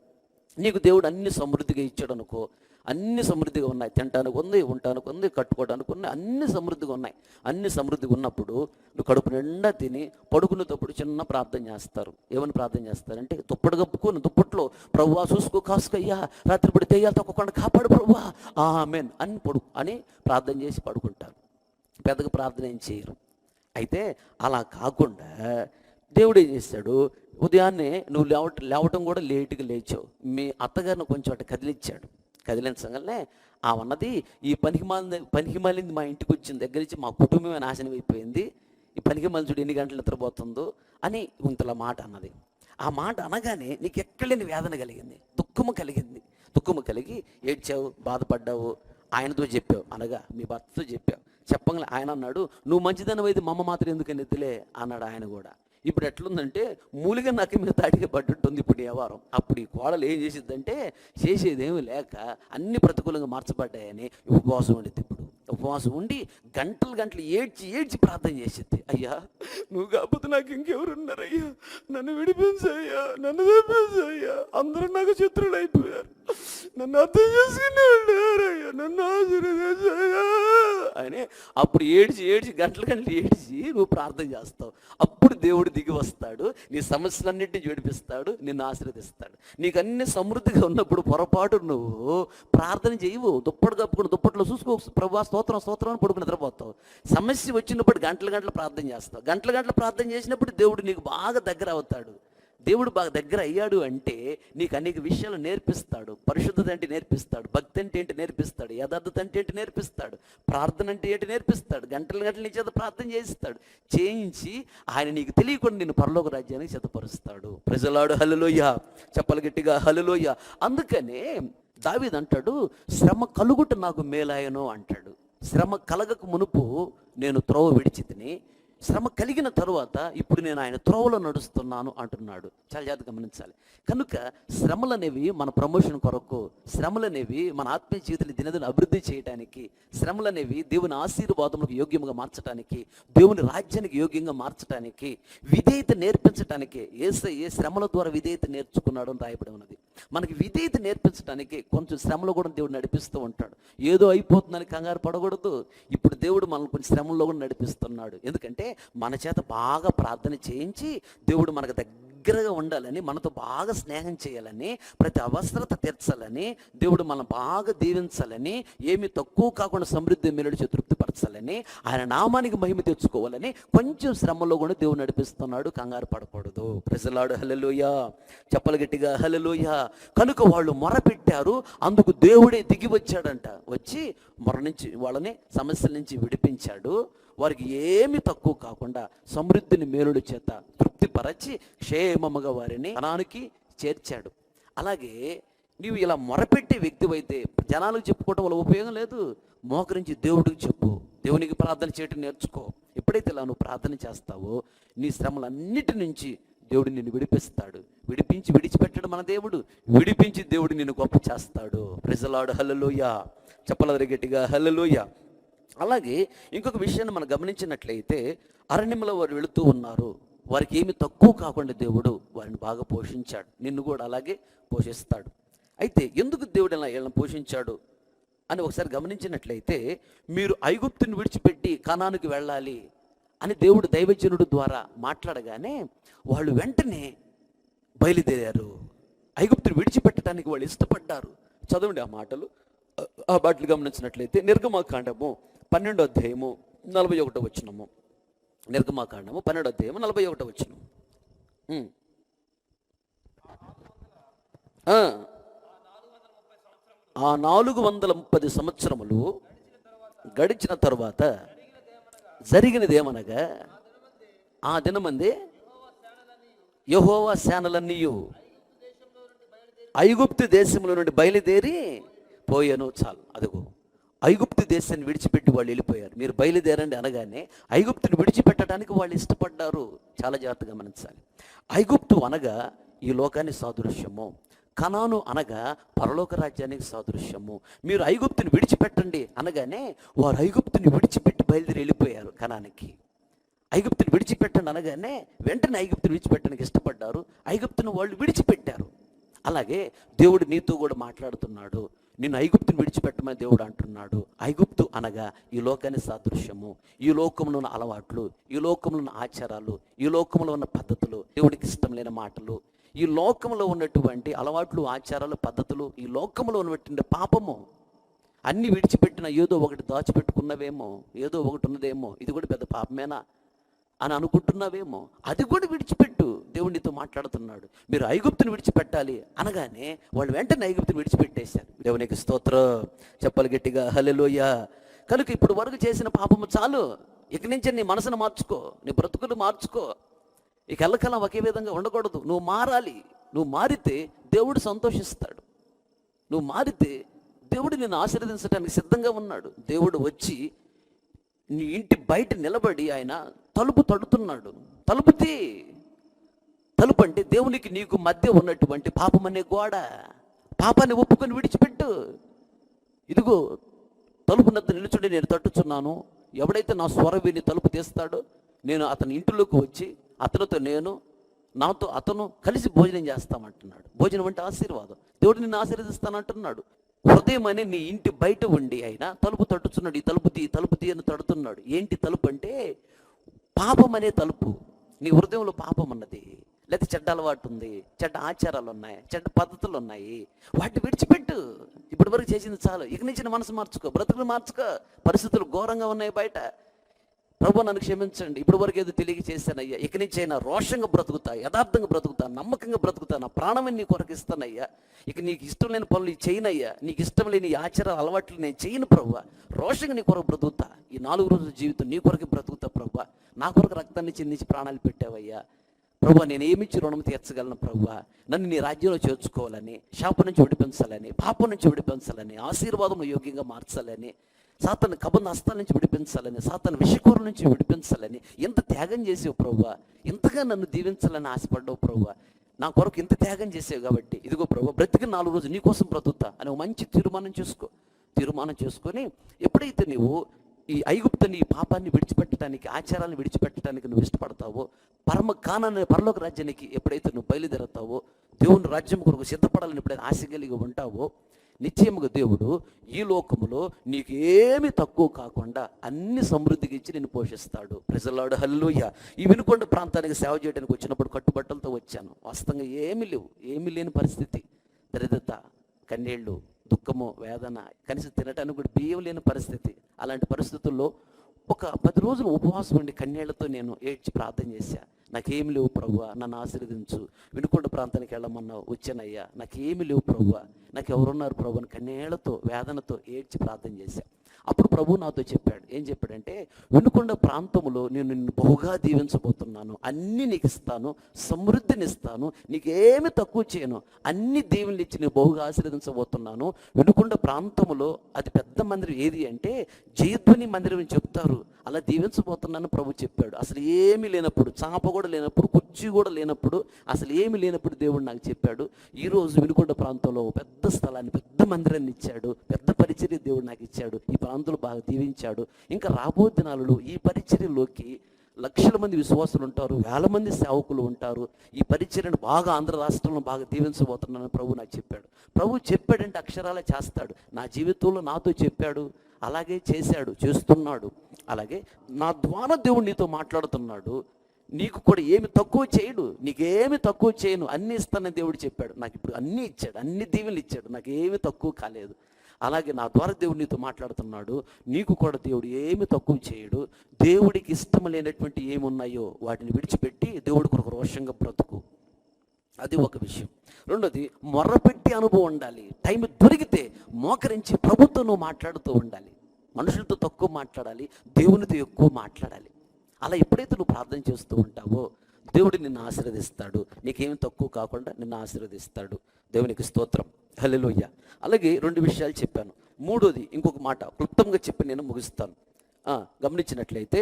నీకు దేవుడు అన్ని సమృద్ధిగా ఇచ్చాడు అనుకో, అన్ని సమృద్ధిగా ఉన్నాయి, తినడానికి ఉంది, ఉండటానికి ఉంది, కట్టుకోవడానికి ఉన్నాయి, అన్ని సమృద్ధిగా ఉన్నాయి. అన్ని సమృద్ధిగా ఉన్నప్పుడు నువ్వు కడుపు నిండా తిని పడుకునేటప్పుడు చిన్న ప్రార్థన చేస్తారు. ఏమని ప్రార్థన చేస్తారంటే, దుప్పటి కప్పుకొని దుప్పట్లో ప్రభువా చూసుకో కాసుకయ్యా, రాత్రిపూట దెయ్యాలు తప్పకుండా కాపాడు ప్రభువా ఆమేన్ అని ప్రార్థన చేసి పడుకుంటారు. పెద్దగా ప్రార్థన ఏం చేయరు. అయితే అలా కాకుండా దేవుడు ఏం చేశాడు, ఉదయాన్నే నువ్వు లేవటం కూడా లేటుగా లేచావు, మీ అత్తగారిని కొంచెం అటు కదిలించాడు. కదిలించగానే అన్నది, ఈ పనికి మాలింది మా ఇంటికి వచ్చిన దగ్గర నుంచి మా కుటుంబమే నాశనం అయిపోయింది, ఈ పనికి మాలి చూడు ఎన్ని గంటలు నిద్రపోతుందో అని ఇంతలా మాట అన్నది. ఆ మాట అనగానే నీకు ఎక్కడలేని వేదన కలిగింది, దుఃఖము కలిగి ఏడ్చావు, బాధపడ్డావు, ఆయనతో చెప్పావు, అనగా మీ భర్తతో చెప్పంగా ఆయన అన్నాడు, నువ్వు మంచిదనం అయితే మా అమ్మ మాత్రం ఎందుకని ఎత్తులే అన్నాడు ఆయన కూడా. ఇప్పుడు ఎట్లుందంటే మూలిగా నాకు మీద తాటిగా పడ్డట్టుంది ఇప్పుడు వ్యవహారం. అప్పుడు ఈ కోడలు ఏం చేసిద్దంటే చేసేదేమీ లేక అన్ని ప్రతికూలంగా మార్చబడ్డాయని ఉపవాసం ఉండేది. ఇప్పుడు ఉపవాసం ఉండి గంటలు గంటలు ఏడ్చి ఏడ్చి ప్రార్థన చేసిద్ది. అయ్యా నువ్వు కాకపోతే నాకు ఇంకెవరున్నారయ్యా, నన్ను విడిపించయ్యా, నన్ను తప్పించయ్యా, అందరూ నాకు శత్రువులు అయిపోయారు, నన్ను అర్థం చేసుకునేవాళ్ళయ్యా, నన్ను ఆశీర్వదించయ్యా అని అప్పుడు ఏడ్చి ఏడ్చి గంటలు గంటలు ఏడ్చి నువ్వు ప్రార్థన చేస్తావు. అప్పుడు దేవుడు దిగి వస్తాడు, నీ సమస్యలన్నింటినీ విడిపిస్తాడు, నిన్ను ఆశీర్వదిస్తాడు. నీకు అన్ని సమృద్ధిగా ఉన్నప్పుడు పొరపాటు నువ్వు ప్రార్థన చేయవు, దుప్పటి కప్పుకుని దుప్పట్లో చూసుకో, ప్రభువా స్తోత్రం స్తోత్రం అని పడుకుని నిద్రపోతావు. సమస్య వచ్చినప్పుడు గంటలు గంటలు ప్రార్థన చేస్తావు. గంటలు గంటలు ప్రార్థన చేసినప్పుడు దేవుడు నీకు బాగా దగ్గర అవుతాడు. దేవుడు బాగా దగ్గర అయ్యాడు అంటే నీకు అనేక విషయాలు నేర్పిస్తాడు. పరిశుద్ధత అంటే నేర్పిస్తాడు, భక్తి అంటే ఏంటి నేర్పిస్తాడు, యథార్థత అంటే ఏంటి నేర్పిస్తాడు, ప్రార్థన అంటే ఏంటి నేర్పిస్తాడు. గంటలు గంటలు నీ చేత ప్రార్థన చేయించి ఆయన నీకు తెలియకుండా నేను పరలోక రాజ్యానికి సిద్ధపరుస్తాడు. ప్రజలాడు హల్లెలూయా, చెప్పలు గట్టిగా హల్లెలూయా. అందుకనే దావీదు అంటాడు, శ్రమ కలుగుట నాకు మేలాయను అంటాడు. శ్రమ కలగక మునుపు నేను త్రోవ విడిచితిని, శ్రమ కలిగిన తరువాత ఇప్పుడు నేను ఆయన త్రోవలో నడుస్తున్నాను అంటున్నాడు. చాలా జాగ్రత్తగా గమనించాలి. కనుక శ్రమలు అనేవి మన ప్రమోషన్ కొరకు, శ్రమలు అనేవి మన ఆత్మీయ జీవితాన్ని దినదిన అభివృద్ధి చేయడానికి, శ్రమలు అనేవి దేవుని ఆశీర్వాదములకు యోగ్యంగా మార్చడానికి, దేవుని రాజ్యానికి యోగ్యంగా మార్చడానికి, విధేయత నేర్పించడానికి. ఏ శ్రమల ద్వారా విధేయత నేర్చుకున్నాడు అని రాయబడి ఉన్నది. మనకి విధేయత నేర్పించడానికి కొంచెం శ్రమలో కూడా దేవుడు నడిపిస్తూ ఉంటాడు. ఏదో అయిపోతుందని కంగారు పడకూడదు. ఇప్పుడు దేవుడు మనల్ని కొంచెం శ్రమల్లో కూడా నడిపిస్తున్నాడు. ఎందుకంటే మన చేత బాగా ప్రార్థన చేయించి దేవుడు మనకు దగ్గరగా ఉండాలని, మనతో బాగా స్నేహం చేయాలని, ప్రతి అవసరత తీర్చాలని, దేవుడు మనం బాగా దీవించాలని, ఏమి తక్కువ కాకుండా సమృద్ధి మేలుడిచి తృప్తిపరచాలని, ఆయన నామానికి మహిమ తెచ్చుకోవాలని కొంచెం శ్రమలో కూడా దేవుడు నడిపిస్తున్నాడు. కంగారు పడకూడదు. ప్రజలాడు హల్లెలూయా, చెప్పలు గట్టిగా హల్లెలూయా. కనుక వాళ్ళు మొరపెట్టారు, అందుకు దేవుడే దిగి వచ్చాడంట. వచ్చి మొర నుంచి వాళ్ళని సమస్యల నుంచి విడిపించాడు. వారికి ఏమి తక్కువ కాకుండా సమృద్ధిని మేలుడి చేత తృప్తిపరచి క్షేమముగా వారిని కనానికి చేర్చాడు. అలాగే నీవు ఇలా మొరపెట్టే వ్యక్తివైతే జనాలకు చెప్పుకోవటం వల్ల ఉపయోగం లేదు. మోకరించి దేవుడికి చెప్పు, దేవునికి ప్రార్థన చేయటం నేర్చుకో. ఎప్పుడైతే ఇలా నువ్వు ప్రార్థన చేస్తావో నీ శ్రమలన్నిటి నుంచి దేవుడు నిన్ను విడిపిస్తాడు. విడిచిపెట్టడు మన దేవుడు, విడిపించి దేవుడు నిన్ను గొప్ప చేస్తాడు. ప్రైజ్ హల్లెలూయా, చెప్పలదరి గట్టిగా హల్లెలూయా. అలాగే ఇంకొక విషయాన్ని మనం గమనించినట్లయితే అరణ్యంలో వారు వెళుతూ ఉన్నారు. వారికి ఏమి తక్కువ కాకుండా దేవుడు వారిని బాగా పోషించాడు. నిన్ను కూడా అలాగే పోషిస్తాడు. అయితే ఎందుకు దేవుడు ఇలా వీళ్ళని పోషించాడు అని ఒకసారి గమనించినట్లయితే, మీరు ఐగుప్తుని విడిచిపెట్టి కనానుకి వెళ్ళాలి అని దేవుడు దైవజనుడు ద్వారా మాట్లాడగానే వాళ్ళు వెంటనే బయలుదేరారు. ఐగుప్తుని విడిచిపెట్టడానికి వాళ్ళు ఇష్టపడ్డారు. చదవండి ఆ మాటలు. ఆ మాటలు గమనించినట్లయితే నిర్గమాకాండము 12వ అధ్యాయము 41వ వచనము. నిర్గమాకాండము 12వ అధ్యాయము 41వ వచనం. ఆ 430 సంవత్సరములు గడిచిన తరువాత జరిగినదేమనగా, ఆ దినమందే యెహోవా సేనలన్నీయు ఐగుప్తు దేశంలో నుండి బయలుదేరి పోయాను. చాలు, అదిగో ఐగుప్తు దేశాన్ని విడిచిపెట్టి వాళ్ళు వెళ్ళిపోయారు. మీరు బయలుదేరండి అనగానే ఐగుప్తుని విడిచిపెట్టడానికి వాళ్ళు ఇష్టపడ్డారు. చాలా జాగ్రత్తగా గమనించాలి. ఐగుప్తు అనగా ఈ లోకానికి సాదృశ్యము, కనాను అనగా పరలోక రాజ్యానికి సాదృశ్యము. మీరు ఐగుప్తుని విడిచిపెట్టండి అనగానే వారు ఐగుప్తుని విడిచిపెట్టి బయలుదేరి వెళ్ళిపోయారు కనానికి. ఐగుప్తుని విడిచిపెట్టండి అనగానే వెంటనే ఐగుప్తుని విడిచిపెట్టడానికి ఇష్టపడ్డారు. ఐగుప్తుని వాళ్ళు విడిచిపెట్టారు. అలాగే దేవుడు నీతో కూడా మాట్లాడుతున్నాడు. నిన్ను ఐగుప్తుని విడిచిపెట్టమని దేవుడు అంటున్నాడు. ఐగుప్తు అనగా ఈ లోకాన్ని సాదృశ్యము, ఈ లోకంలో ఉన్న అలవాట్లు, ఈ లోకంలో ఉన్న ఆచారాలు, ఈ లోకంలో ఉన్న పద్ధతులు, దేవుడికి ఇష్టం లేని మాటలు, ఈ లోకంలో ఉన్నటువంటి అలవాట్లు, ఆచారాలు, పద్ధతులు, ఈ లోకంలో ఉన్నటువంటి పాపము అన్ని విడిచిపెట్టిన ఏదో ఒకటి దాచిపెట్టుకున్నవేమో, ఏదో ఒకటి ఉన్నదేమో, ఇది కూడా పెద్ద పాపమేనా అని అనుకుంటున్నావేమో, అది కూడా విడిచిపెట్టు. దేవుడితో మాట్లాడుతున్నాడు. మీరు ఐగుప్తుని విడిచిపెట్టాలి అనగానే వాళ్ళు వెంటనే ఐగుప్తుని విడిచిపెట్టేశారు. దేవునికి స్తోత్రం, చెప్పలు గట్టిగా హల్లెలూయా. కనుక ఇప్పుడు వరకు చేసిన పాపము చాలు. ఇక నుంచి నీ మనసును మార్చుకో, నీ బ్రతుకులు మార్చుకో. ఇక ఎల్లకాలం ఒకే విధంగా ఉండకూడదు. నువ్వు మారాలి. నువ్వు మారితే దేవుడు సంతోషిస్తాడు. నువ్వు మారితే దేవుడు నిన్ను ఆశీర్వదించడానికి సిద్ధంగా ఉన్నాడు. దేవుడు వచ్చి నీ ఇంటి బయట నిలబడి ఆయన తలుపు తడుతున్నాడు. తలుపుతీ. తలుపు అంటే దేవునికి నీకు మధ్య ఉన్నటువంటి పాపం అనే గోడ. పాపాన్ని ఒప్పుకొని విడిచిపెట్టు. ఇదిగో తలుపు నద్ద నిలుచుండి నేను తట్టుచున్నాను, ఎవడైతే నా స్వరం విని తలుపు తీస్తాడో నేను అతని ఇంటిలోకి వచ్చి అతనితో నాతో అతను కలిసి భోజనం చేస్తామంటున్నాడు. భోజనం అంటే ఆశీర్వాదం. దేవుడు నిన్ను ఆశీర్వదిస్తానంటున్నాడు. హృదయం అనే నీ ఇంటి బయట ఉండి ఆయన తలుపు తట్టుచున్నాడు. ఈ తలుపు తీ అని తడుతున్నాడు. ఏంటి తలుపు అంటే పాపం అనే తలుపు. నీ హృదయంలో పాపం ఉన్నది, లేకపోతే చెడ్డ అలవాటు ఉంది, చెడ్డ ఆచారాలు ఉన్నాయి, చెడ్డ పద్ధతులు ఉన్నాయి, వాటిని విడిచిపెట్టు. ఇప్పటి వరకు చేసింది చాలు, ఇక నుంచి మనసు మార్చుకో, బ్రతుకులు మార్చుకో. పరిస్థితులు ఘోరంగా ఉన్నాయి బయట. ప్రభు నన్ను క్షమించండి, ఇప్పటి వరకు ఏదో తెలియక చేశానయ్యా, ఇక నుంచి అయినా రోషంగా బ్రతుకుతా, యథార్థంగా బ్రతుకుతా, నమ్మకంగా బ్రతుకుతా, నా ప్రాణమని నీ కొరకు ఇస్తానయ్యా. ఇక నీకు ఇష్టం లేని పనులు చేయనయ్యా, నీకు ఇష్టం లేని ఆచారాలు అలవాట్లు నేను చేయను ప్రభు. రోషంగా నీ కొరకు బ్రతుకుతా, ఈ 4 రోజుల జీవితం నీ కొరకు బ్రతుకుతా ప్రభు. నా కొరకు రక్తాన్ని చిందించి ప్రాణాలు పెట్టావయ్యా ప్రభు. నేను ఏమిచ్చి రుణం తీర్చగలను ప్రభు. నన్ను నీ రాజ్యంలో చేర్చుకోవాలని, శాపం నుంచి విడిపించాలని, పాపం నుంచి విడిపించాలని, ఆశీర్వాదంలో యోగ్యంగా మార్చాలని, సాతాను కబంధ హస్తాల నుంచి విడిపించాలని, సాతాను విషకూరుల నుంచి విడిపించాలని ఎంత త్యాగం చేసావు ప్రభు. ఇంతగా నన్ను దీవించాలని ఆశపడ్డావు ప్రభు. నా కొరకు ఇంత త్యాగం చేసావు కాబట్టి ఇదిగో ప్రభు, బ్రతికి 4 రోజులు నీకోసం బ్రతుకుతా అని ఒక మంచి తీర్మానం చేసుకొని ఎప్పుడైతే నీవు ఈ ఐగుప్తుని, ఈ పాపాన్ని విడిచిపెట్టడానికి, ఆచారాన్ని విడిచిపెట్టడానికి నువ్వు ఇష్టపడతావో, పరలోక రాజ్యానికి ఎప్పుడైతే నువ్వు బయలుదేరతావో, దేవుని రాజ్యం కొరకు సిద్ధపడాలని ఎప్పుడైతే ఆశ కలిగి ఉంటావో, నిశ్చయముగా దేవుడు ఈ లోకములో నీకు ఏమి తక్కువ కాకుండా అన్ని సమృద్ధిగా ఇచ్చి నిన్ను పోషిస్తాడు. ప్రజలాడు హల్లెలూయా. ఈ వినుకొండ ప్రాంతానికి సేవ చేయడానికి వచ్చినప్పుడు కట్టుబట్టలతో వచ్చాను. వాస్తవంగా ఏమీ లేని పరిస్థితి, దరిద్రత, కన్నీళ్ళు, దుఃఖము, వేదన, కనీసం తినటానికి కూడా బియ్యం లేని పరిస్థితి. అలాంటి పరిస్థితుల్లో ఒక 10 రోజులు ఉపవాసం ఉండి కన్నీళ్లతో నేను ఏడ్చి ప్రార్థన చేశా. నాకేమి లేవు ప్రభువా, నన్ను ఆశీర్వదించు. వినుకొండ ప్రాంతానికి వెళ్ళమన్నావు, వచ్చానయ్యా. నాకేమి లేవు ప్రభువా, నాకు ఎవరున్నారు ప్రభు అని కన్నీళ్లతో, వేదనతో ఏడ్చి ప్రార్థన చేశా. అప్పుడు ప్రభు నాతో చెప్పాడు. ఏం చెప్పాడంటే, వినుకొండ ప్రాంతంలో నేను నిన్ను బహుగా దీవించబోతున్నాను, అన్నీ నీకు ఇస్తాను, సమృద్ధిని ఇస్తాను, నీకేమి తక్కువ చేయను, అన్ని దీవెనలు ఇచ్చి నేను బహుగా ఆశీర్వదించబోతున్నాను. వినుకొండ ప్రాంతంలో అది పెద్ద మందిరం ఏది అంటే జయధ్వని మందిరం అని చెప్తారు. అలా దీవించబోతున్నాను ప్రభు చెప్పాడు. అసలు ఏమీ లేనప్పుడు, చాప కూడా లేనప్పుడు, కుర్చీ కూడా లేనప్పుడు, అసలు ఏమి లేనప్పుడు దేవుడు నాకు చెప్పాడు. ఈరోజు వినుకొండ ప్రాంతంలో పెద్ద స్థలాన్ని, పెద్ద మందిరాన్ని ఇచ్చాడు, పెద్ద పరిచర్య దేవుడు నాకు ఇచ్చాడు. ఈ ప్రాంతంలో బాగా దీవించాడు. ఇంకా రాబో దినాలలో ఈ పరిచర్యలోకి లక్షల మంది విశ్వాసులు ఉంటారు, వేల మంది సేవకులు ఉంటారు. ఈ పరిచర్యను బాగా ఆంధ్ర రాష్ట్రంలో బాగా దీవించబోతున్నాను ప్రభు నాకు చెప్పాడు. ప్రభు చెప్పాడంటే అక్షరాలే చేస్తాడు. నా జీవితంలో నాతో చెప్పాడు, అలాగే చేశాడు, చేస్తున్నాడు. అలాగే నా ద్వారా దేవుడు నీతో మాట్లాడుతున్నాడు. నీకు కూడా ఏమి తక్కువ చేయడు, నీకేమి తక్కువ చేయను, అన్నీ ఇస్తానని దేవుడు చెప్పాడు. నాకు ఇప్పుడు అన్నీ ఇచ్చాడు, అన్ని దీవెనలు ఇచ్చాడు, నాకు ఏమి తక్కువ కాలేదు. అలాగే నా ద్వారా దేవుడు నీతో మాట్లాడుతున్నాడు. నీకు కూడా దేవుడు ఏమి తక్కువ చేయడు. దేవుడికి ఇష్టం లేనటువంటి ఏమున్నాయో వాటిని విడిచిపెట్టి దేవుడి కొరకు రోషంగా బ్రతుకు. అది ఒక విషయం. రెండోది, మొర్రపెట్టి అనుభవం ఉండాలి. టైం దొరికితే మోకరించి ప్రభుతో నువ్వు మాట్లాడుతూ ఉండాలి. మనుషులతో తక్కువ మాట్లాడాలి, దేవునితో ఎక్కువ మాట్లాడాలి. అలా ఎప్పుడైతే నువ్వు ప్రార్థన చేస్తూ ఉంటావో దేవుడు నిన్ను ఆశీర్వదిస్తాడు. నీకేమి తక్కువ కాకుండా నిన్ను ఆశీర్వదిస్తాడు. దేవునికి స్తోత్రం, హల్లెలూయా. అలాగే 2 విషయాలు చెప్పాను. మూడోది ఇంకొక మాట క్లుప్తంగా చెప్పి నేను ముగిస్తాను. గమనించినట్లయితే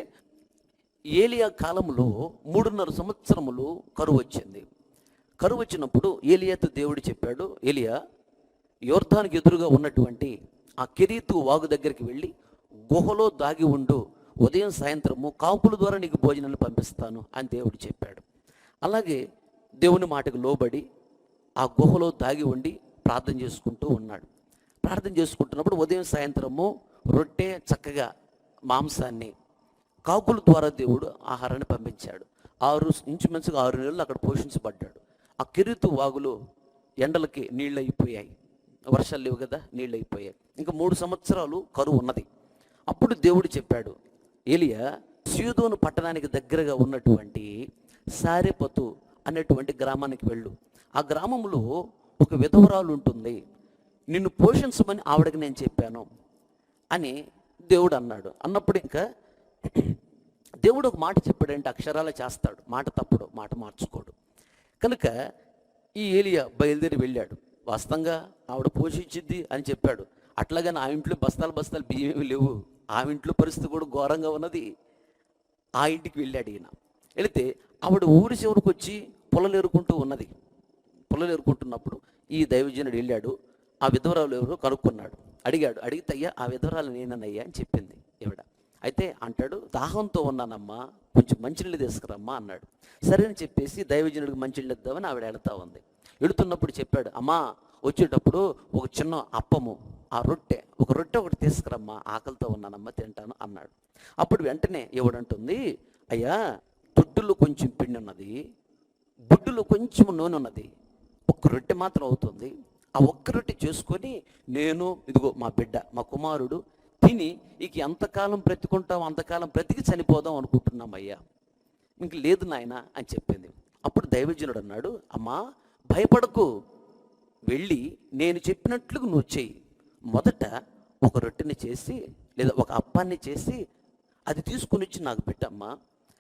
ఏలియా కాలంలో 3.5 సంవత్సరములు కరువు వచ్చింది. కరువు వచ్చినప్పుడు ఏలియాతో దేవుడు చెప్పాడు, ఏలియా యోర్దానికి ఎదురుగా ఉన్నటువంటి ఆ కెరీతు వాగు దగ్గరికి వెళ్ళి గుహలో దాగి ఉండు, ఉదయం సాయంత్రము కాపుల ద్వారా నీకు భోజనాన్ని పంపిస్తాను అని దేవుడు చెప్పాడు. అలాగే దేవుని మాటకు లోబడి ఆ గుహలో దాగి ఉండి ప్రార్థన చేసుకుంటూ ఉన్నాడు. ప్రార్థన చేసుకుంటున్నప్పుడు ఉదయం సాయంత్రము రొట్టె, చక్కగా మాంసాన్ని కాకుల ద్వారా దేవుడు ఆహారాన్ని పంపించాడు. ఇంచుమించుగా 6 నెలలు అక్కడ పోషించబడ్డాడు. ఆ కెరీతు వాగులో ఎండలకి నీళ్ళు అయిపోయాయి, వర్షాలు లేవు కదా, నీళ్ళు అయిపోయాయి. ఇంకా 3 సంవత్సరాలు కరువు ఉన్నది. అప్పుడు దేవుడు చెప్పాడు, ఏలియా సీదోను పట్టణానికి దగ్గరగా ఉన్నటువంటి సారెపతు అనేటువంటి గ్రామానికి వెళ్ళు. ఆ గ్రామంలో ఒక విధవరాలు ఉంటుంది, నిన్ను పోషించమని ఆవిడకి నేను చెప్పాను అని దేవుడు అన్నాడు. అన్నప్పుడు ఇంకా దేవుడు ఒక మాట చెప్పాడంటే అక్షరాలే చేస్తాడు. మాట తప్పుడు, మాట మార్చుకోడు. కనుక ఈ ఏలియా బయలుదేరి వెళ్ళాడు. వాస్తవంగా ఆవిడ పోషించిద్ది అని చెప్పాడు. అట్లాగని ఆ ఇంట్లో బస్తాలు బియ్యం ఏమి లేవు, ఆ ఇంట్లో పరిస్థితి కూడా ఘోరంగా ఉన్నది. ఆ ఇంటికి వెళ్ళాడు ఈయన. వెళితే ఆవిడ ఊరి చివరికి వచ్చి పొలలు ఏరుకుంటూ ఉన్నది. పొలలు ఏరుకుంటున్నప్పుడు ఈ దైవజనుడు వెళ్ళాడు, ఆ విధవరాలు ఎవరో కనుక్కున్నాడు. అడిగితే అయ్యా ఆ విధవరాలు నేనన్నయ్యా అని చెప్పింది ఈవిడ. అయితే అంటాడు, దాహంతో ఉన్నానమ్మా, కొంచెం మంచినీళ్ళు తీసుకురమ్మా అన్నాడు. సరే అని చెప్పేసి దైవజనుడికి మంచినీళ్ళు ఇద్దామని ఆవిడ వెళతా ఉంది. వెళుతున్నప్పుడు చెప్పాడు, అమ్మా వచ్చేటప్పుడు ఒక చిన్న అప్పము, ఒక రొట్టె ఒకటి తీసుకురమ్మా, ఆకలితో ఉన్నానమ్మా తింటాను అన్నాడు. అప్పుడు వెంటనే ఎవడంటుంది, అయ్యా దొడ్డులో కొంచెం పిండి ఉన్నది, బుడ్డులో కొంచెం నూనె ఉన్నది, ఒక్క రొట్టె మాత్రం అవుతుంది, ఆ ఒక్క రొట్టె చేసుకొని నేను ఇదిగో మా బిడ్డ మా కుమారుడు తిని ఇక ఎంతకాలం బ్రతికుంటాం అంతకాలం బ్రతికి చనిపోదాం అనుకుంటున్నాం అయ్యా, ఇంక లేదు నాయన అని చెప్పింది. అప్పుడు దైవజనుడు అన్నాడు, అమ్మా భయపడకు, వెళ్ళి నేను చెప్పినట్లు నువ్వు చెయ్యి. మొదట ఒక రొట్టెని చేసి లేదా ఒక అప్పాన్ని చేసి అది తీసుకుని వచ్చి నాకు పెట్టమ్మా,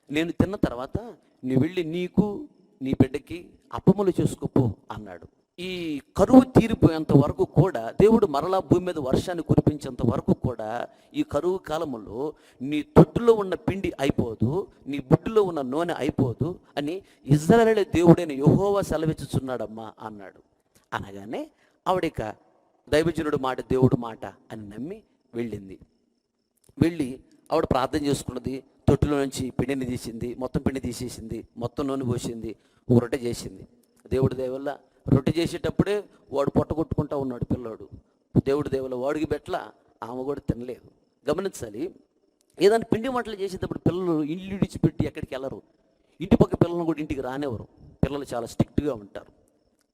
నేను తిన్న తర్వాత నువ్వు వెళ్ళి నీకు నీ బిడ్డకి అప్పములు చేసుకోపో అన్నాడు. ఈ కరువు తీరిపోయేంత వరకు కూడా దేవుడు మరలా భూమి మీద వర్షాన్ని కురిపించేంత వరకు కూడా ఈ కరువు కాలంలో నీ తొట్టులో ఉన్న పిండి అయిపోదు, నీ బుడ్డులో ఉన్న నూనె అయిపోదు అని ఇశ్రాయేలు దేవుడైన యెహోవా సెలవిచ్చుచున్నాడమ్మా అన్నాడు. అనగానే ఆవిడిక దైవజనుడు మాట దేవుడు మాట అని నమ్మి వెళ్ళింది. వెళ్ళి ఆవిడ ప్రార్థన చేసుకున్నది, తొట్టులో నుంచి పిండిని తీసింది, మొత్తం పిండి తీసేసింది, మొత్తం నూనె పోసింది, రొట్టె చేసింది. దేవుడి దయవల్ల రొట్టె చేసేటప్పుడే వాడు పొట్ట కొట్టుకుంటా ఉన్నాడు పిల్లోడు. దేవుడి దయవల్ల వాడికి బెట్ల, ఆమె కూడా తినలేదు. గమనించాలి, ఏదైనా పిండి వంటలు చేసేటప్పుడు పిల్లలు ఇల్లు విడిచిపెట్టి ఎక్కడికి వెళ్ళరు, ఇంటి పక్క పిల్లలను కూడా ఇంటికి రానివ్వరు. పిల్లలు చాలా స్ట్రిక్ట్గా ఉంటారు,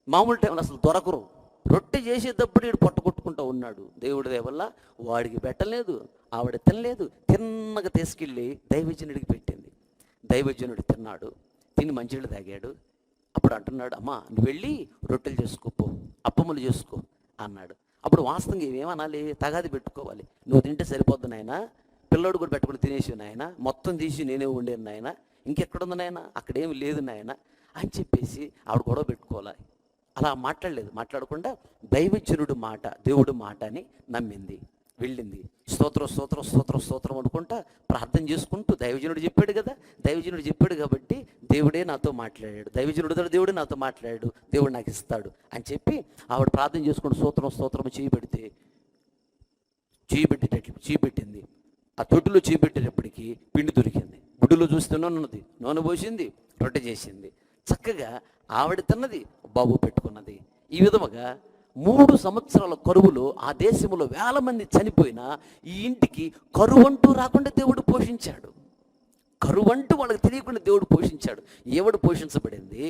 మామూలు టైంలో అసలు దొరకరు. రొట్టె చేసేటప్పుడు వీడు పొట్ట కొట్టుకుంటూ ఉన్నాడు. దేవుడి దయవల్ల వాడికి పెట్టలేదు, ఆవిడ తినలేదు. తిన్నగా తీసుకెళ్ళి దైవజనుడికి పెట్టింది. దైవజనుడు తిన్నాడు, తిని మంచినీళ్ళు తాగాడు. అప్పుడు అంటున్నాడు, అమ్మా నువ్వు వెళ్ళి రొట్టెలు చేసుకోపో, అప్పములు చేసుకో అన్నాడు. అప్పుడు వాస్తవంగా ఏమనాలి, తగాది పెట్టుకోవాలి. నువ్వు తింటే సరిపోద్దు నాయన, పిల్లోడు కూడా పెట్టుకుని తినేసి నాయన, మొత్తం తీసి నేనే ఉండేది నాయన, ఇంకెక్కడుంది నాయన, అక్కడేమి లేదు నాయన అని చెప్పేసి ఆవిడ గొడవ పెట్టుకోవాలి. అలా మాట్లాడలేదు. మాట్లాడకుండా దైవజనుడు మాట దేవుడు మాట అని నమ్మింది, వెళ్ళింది. స్తోత్రం స్తోత్రం స్తోత్రం స్తోత్రం అనుకుంటా ప్రార్థన చేసుకుంటూ, దైవజనుడు చెప్పాడు కదా, దైవజనుడు చెప్పాడు కాబట్టి దేవుడే నాతో మాట్లాడాడు, దైవజనుడు దేవుడే నాతో మాట్లాడాడు, దేవుడు నాకు ఇస్తాడు అని చెప్పి ఆవిడ ప్రార్థన చేసుకుంటూ స్తోత్రం స్తోత్రం చేయబెట్టింది. ఆ తొట్టులో చేయబెట్టేటప్పటికి పిండి దొరికింది. బుడ్డులో చూస్తే ఉన్నది, నూనె పోసింది, రొట్టె చేసింది. చక్కగా ఆవిడ తిన్నది, బాబు పెట్టుకున్నది. ఈ విధముగా 3 సంవత్సరాల కరువులో ఆ దేశంలో వేల మంది చనిపోయినా ఈ ఇంటికి కరువంటూ రాకుండా దేవుడు పోషించాడు. కరువంటూ వాళ్ళకి తెలియకుండా దేవుడు పోషించాడు. ఎవడు పోషించబడింది,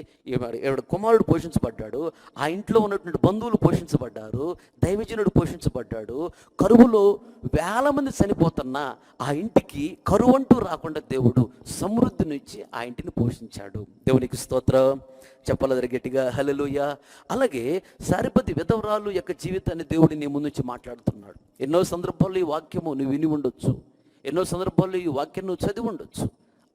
ఎవడు కుమారుడు పోషించబడ్డాడు, ఆ ఇంట్లో ఉన్నటువంటి బంధువులు పోషించబడ్డారు, దైవజనుడు పోషించబడ్డాడు. కరువులో వేల మంది చనిపోతున్నా ఆ ఇంటికి కరువంటూ రాకుండా దేవుడు సమృద్ధినిచ్చి ఆ ఇంటిని పోషించాడు. దేవునికి స్తోత్రం. చెప్పలేదు గట్టిగా హల్లెలూయా. అలాగే సారెపతి విధవరాలు యొక్క జీవితాన్ని దేవుడు నీ ముందు నుంచి మాట్లాడుతున్నాడు. ఎన్నో సందర్భాల్లో ఈ వాక్యము నువ్వు విని ఉండొచ్చు, ఎన్నో సందర్భాల్లో ఈ వాక్యం నువ్వు చదివి ఉండొచ్చు,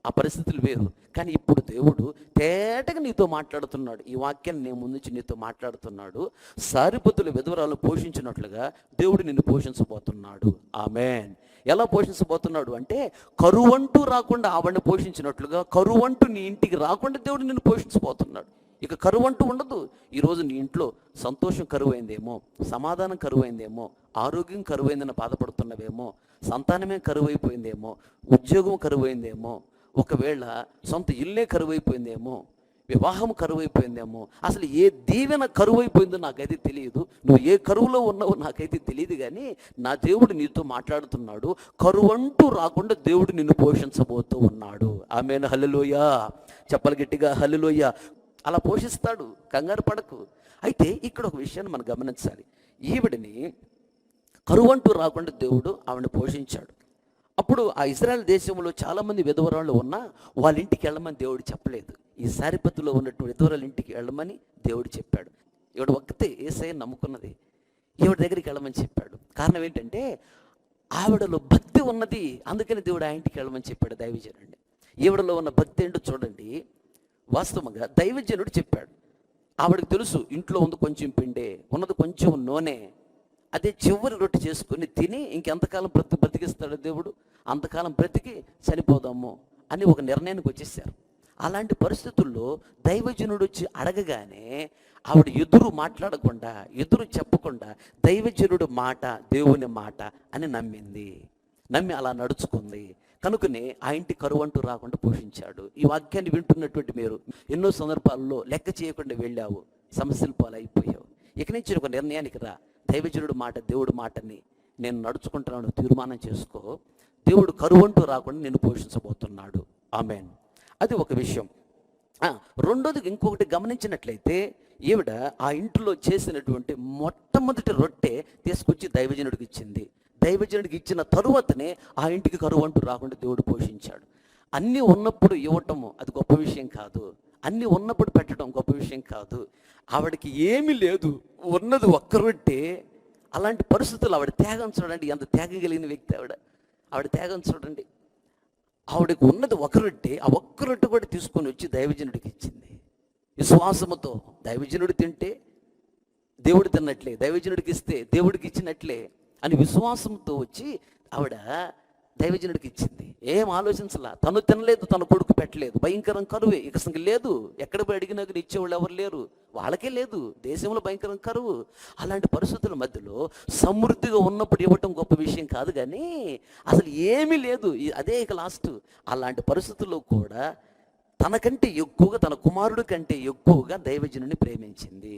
ఆ పరిస్థితులు వేరు. కానీ ఇప్పుడు దేవుడు తేటగా నీతో మాట్లాడుతున్నాడు. ఈ వాక్యాన్ని నేను ముందు నుంచి నీతో మాట్లాడుతున్నాడు. సారెపతుల విధవరాలు పోషించినట్లుగా దేవుడు నిన్ను పోషించబోతున్నాడు. ఆమేన్. ఎలా పోషించబోతున్నాడు అంటే, కరువంటూ రాకుండా ఆవిడని పోషించినట్లుగా కరువంటూ నీ ఇంటికి రాకుండా దేవుడు నిన్ను పోషించబోతున్నాడు. ఇక కరువంటూ ఉండదు. ఈరోజు నీ ఇంట్లో సంతోషం కరువైందేమో, సమాధానం కరువైందేమో, ఆరోగ్యం కరువైందని బాధపడుతున్నవేమో, సంతానమే కరువైపోయిందేమో, ఉద్యోగం కరువైందేమో, ఒకవేళ సొంత ఇల్లే కరువైపోయిందేమో, వివాహం కరువైపోయిందేమో, అసలు ఏ దీవెన కరువైపోయిందో నాకైతే తెలియదు, నువ్వు ఏ కరువులో ఉన్నావో నాకైతే తెలియదు. కానీ నా దేవుడు నీతో మాట్లాడుతున్నాడు. కరువంటూ రాకుండా దేవుడు నిన్ను పోషించబోతూ ఉన్నాడు. ఆమేన్. హల్లెలూయా. చెప్పలు గట్టిగా హల్లెలూయా. అలా పోషిస్తాడు, కంగారు పడకు. అయితే ఇక్కడ ఒక విషయాన్ని మనం గమనించాలి. ఈవిడిని కరువంటూ రాకుండా దేవుడు ఆవిడని పోషించాడు. అప్పుడు ఆ ఇశ్రాయేల్ దేశంలో చాలామంది విధవరాళ్ళు ఉన్నా వాళ్ళ ఇంటికి వెళ్ళమని దేవుడు చెప్పలేదు. ఈ సారెపతులో ఉన్నటువంటి విధవరాళ్ళ ఇంటికి వెళ్ళమని దేవుడు చెప్పాడు. ఈవిడ ఒక్కతే యేసయ్యని నమ్ముకున్నది, ఈవిడ దగ్గరికి వెళ్ళమని చెప్పాడు. కారణం ఏంటంటే ఆవిడలో భక్తి ఉన్నది, అందుకని దేవుడు ఆ ఇంటికి వెళ్ళమని చెప్పాడు. దైవజనుడు ఈవిడలో ఉన్న భక్తి ఏంటో చూడండి. వాస్తవంగా దైవజనుడు చెప్పాడు. ఆవిడకి తెలుసు ఇంట్లో ఉంది కొంచెం పిండే, ఉన్నది కొంచెం నూనె, అదే చివరి రొట్టె చేసుకుని తిని ఇంకెంతకాలం బ్రతికిస్తాడు దేవుడు, అంతకాలం బ్రతికి చనిపోదాము అని ఒక నిర్ణయానికి వచ్చేసారు. అలాంటి పరిస్థితుల్లో దైవజనుడు వచ్చి అడగగానే ఆవిడ ఎదురు మాట్లాడకుండా, ఎదురు చెప్పకుండా దైవజనుడు మాట దేవుని మాట అని నమ్మి అలా నడుచుకుంది. కనుకనే ఆ ఇంటి కరువంటూ రాకుండా పోషించాడు. ఈ వాక్యాన్ని వింటున్నటువంటి మీరు ఎన్నో సందర్భాల్లో లెక్క చేయకుండా వెళ్ళావు, సమస్యల పాలైపోయావు. ఇక నుంచి ఒక నిర్ణయానికి రా. దైవజనుడు మాట దేవుడు మాటని నేను నడుచుకుంటున్నాను తీర్మానం చేసుకో. దేవుడు కరువంటూ రాకుండా నిన్ను పోషించబోతున్నాడు. ఆమేన్. అది ఒక విషయం. రెండోది ఇంకొకటి గమనించినట్లయితే, ఈవిడ ఆ ఇంట్లో చేసినటువంటి మొట్టమొదటి రొట్టె తీసుకొచ్చి దైవజనుడికి ఇచ్చింది. దైవజనుడికి ఇచ్చిన తరువాతనే ఆ ఇంటికి కరువంటూ రాకుండా దేవుడు పోషించాడు. అన్నీ ఉన్నప్పుడు ఇవ్వటము అది గొప్ప విషయం కాదు, అన్నీ ఉన్నప్పుడు పెట్టడం గొప్ప విషయం కాదు. ఆవిడకి ఏమీ లేదు, ఉన్నది ఒక్క రొట్టె. అలాంటి పరిస్థితులు ఆవిడ త్యాగం చూడండి, ఎంత త్యాగం కలిగిన వ్యక్తి ఆవిడ త్యాగం చూడండి. ఆవిడకు ఉన్నది ఒక రొట్టె, ఆ ఒక్క రొట్టె కూడా తీసుకొని వచ్చి దైవజనుడికి ఇచ్చింది. విశ్వాసముతో దైవజనుడు తింటే దేవుడు తిన్నట్లే, దైవజనుడికి ఇస్తే దేవుడికి ఇచ్చినట్లే అని విశ్వాసంతో వచ్చి ఆవిడ దైవజనుడికి ఇచ్చింది. ఏం ఆలోచించలా, తను తినలేదు, తన కొడుకు పెట్టలేదు. భయంకరం కరువే, ఇక అసలు లేదు. ఎక్కడ పోయి అడిగినా కానీ ఇచ్చేవాళ్ళు ఎవరు లేరు, వాళ్ళకే లేదు. దేశంలో భయంకరం కరువు. అలాంటి పరిస్థితుల మధ్యలో సమృద్ధిగా ఉన్నప్పుడు ఇవ్వటం గొప్ప విషయం కాదు, కానీ అసలు ఏమీ లేదు, అదే ఇక లాస్ట్. అలాంటి పరిస్థితుల్లో కూడా తనకంటే ఎక్కువగా, తన కుమారుడి కంటే ఎక్కువగా దైవజనుని ప్రేమించింది.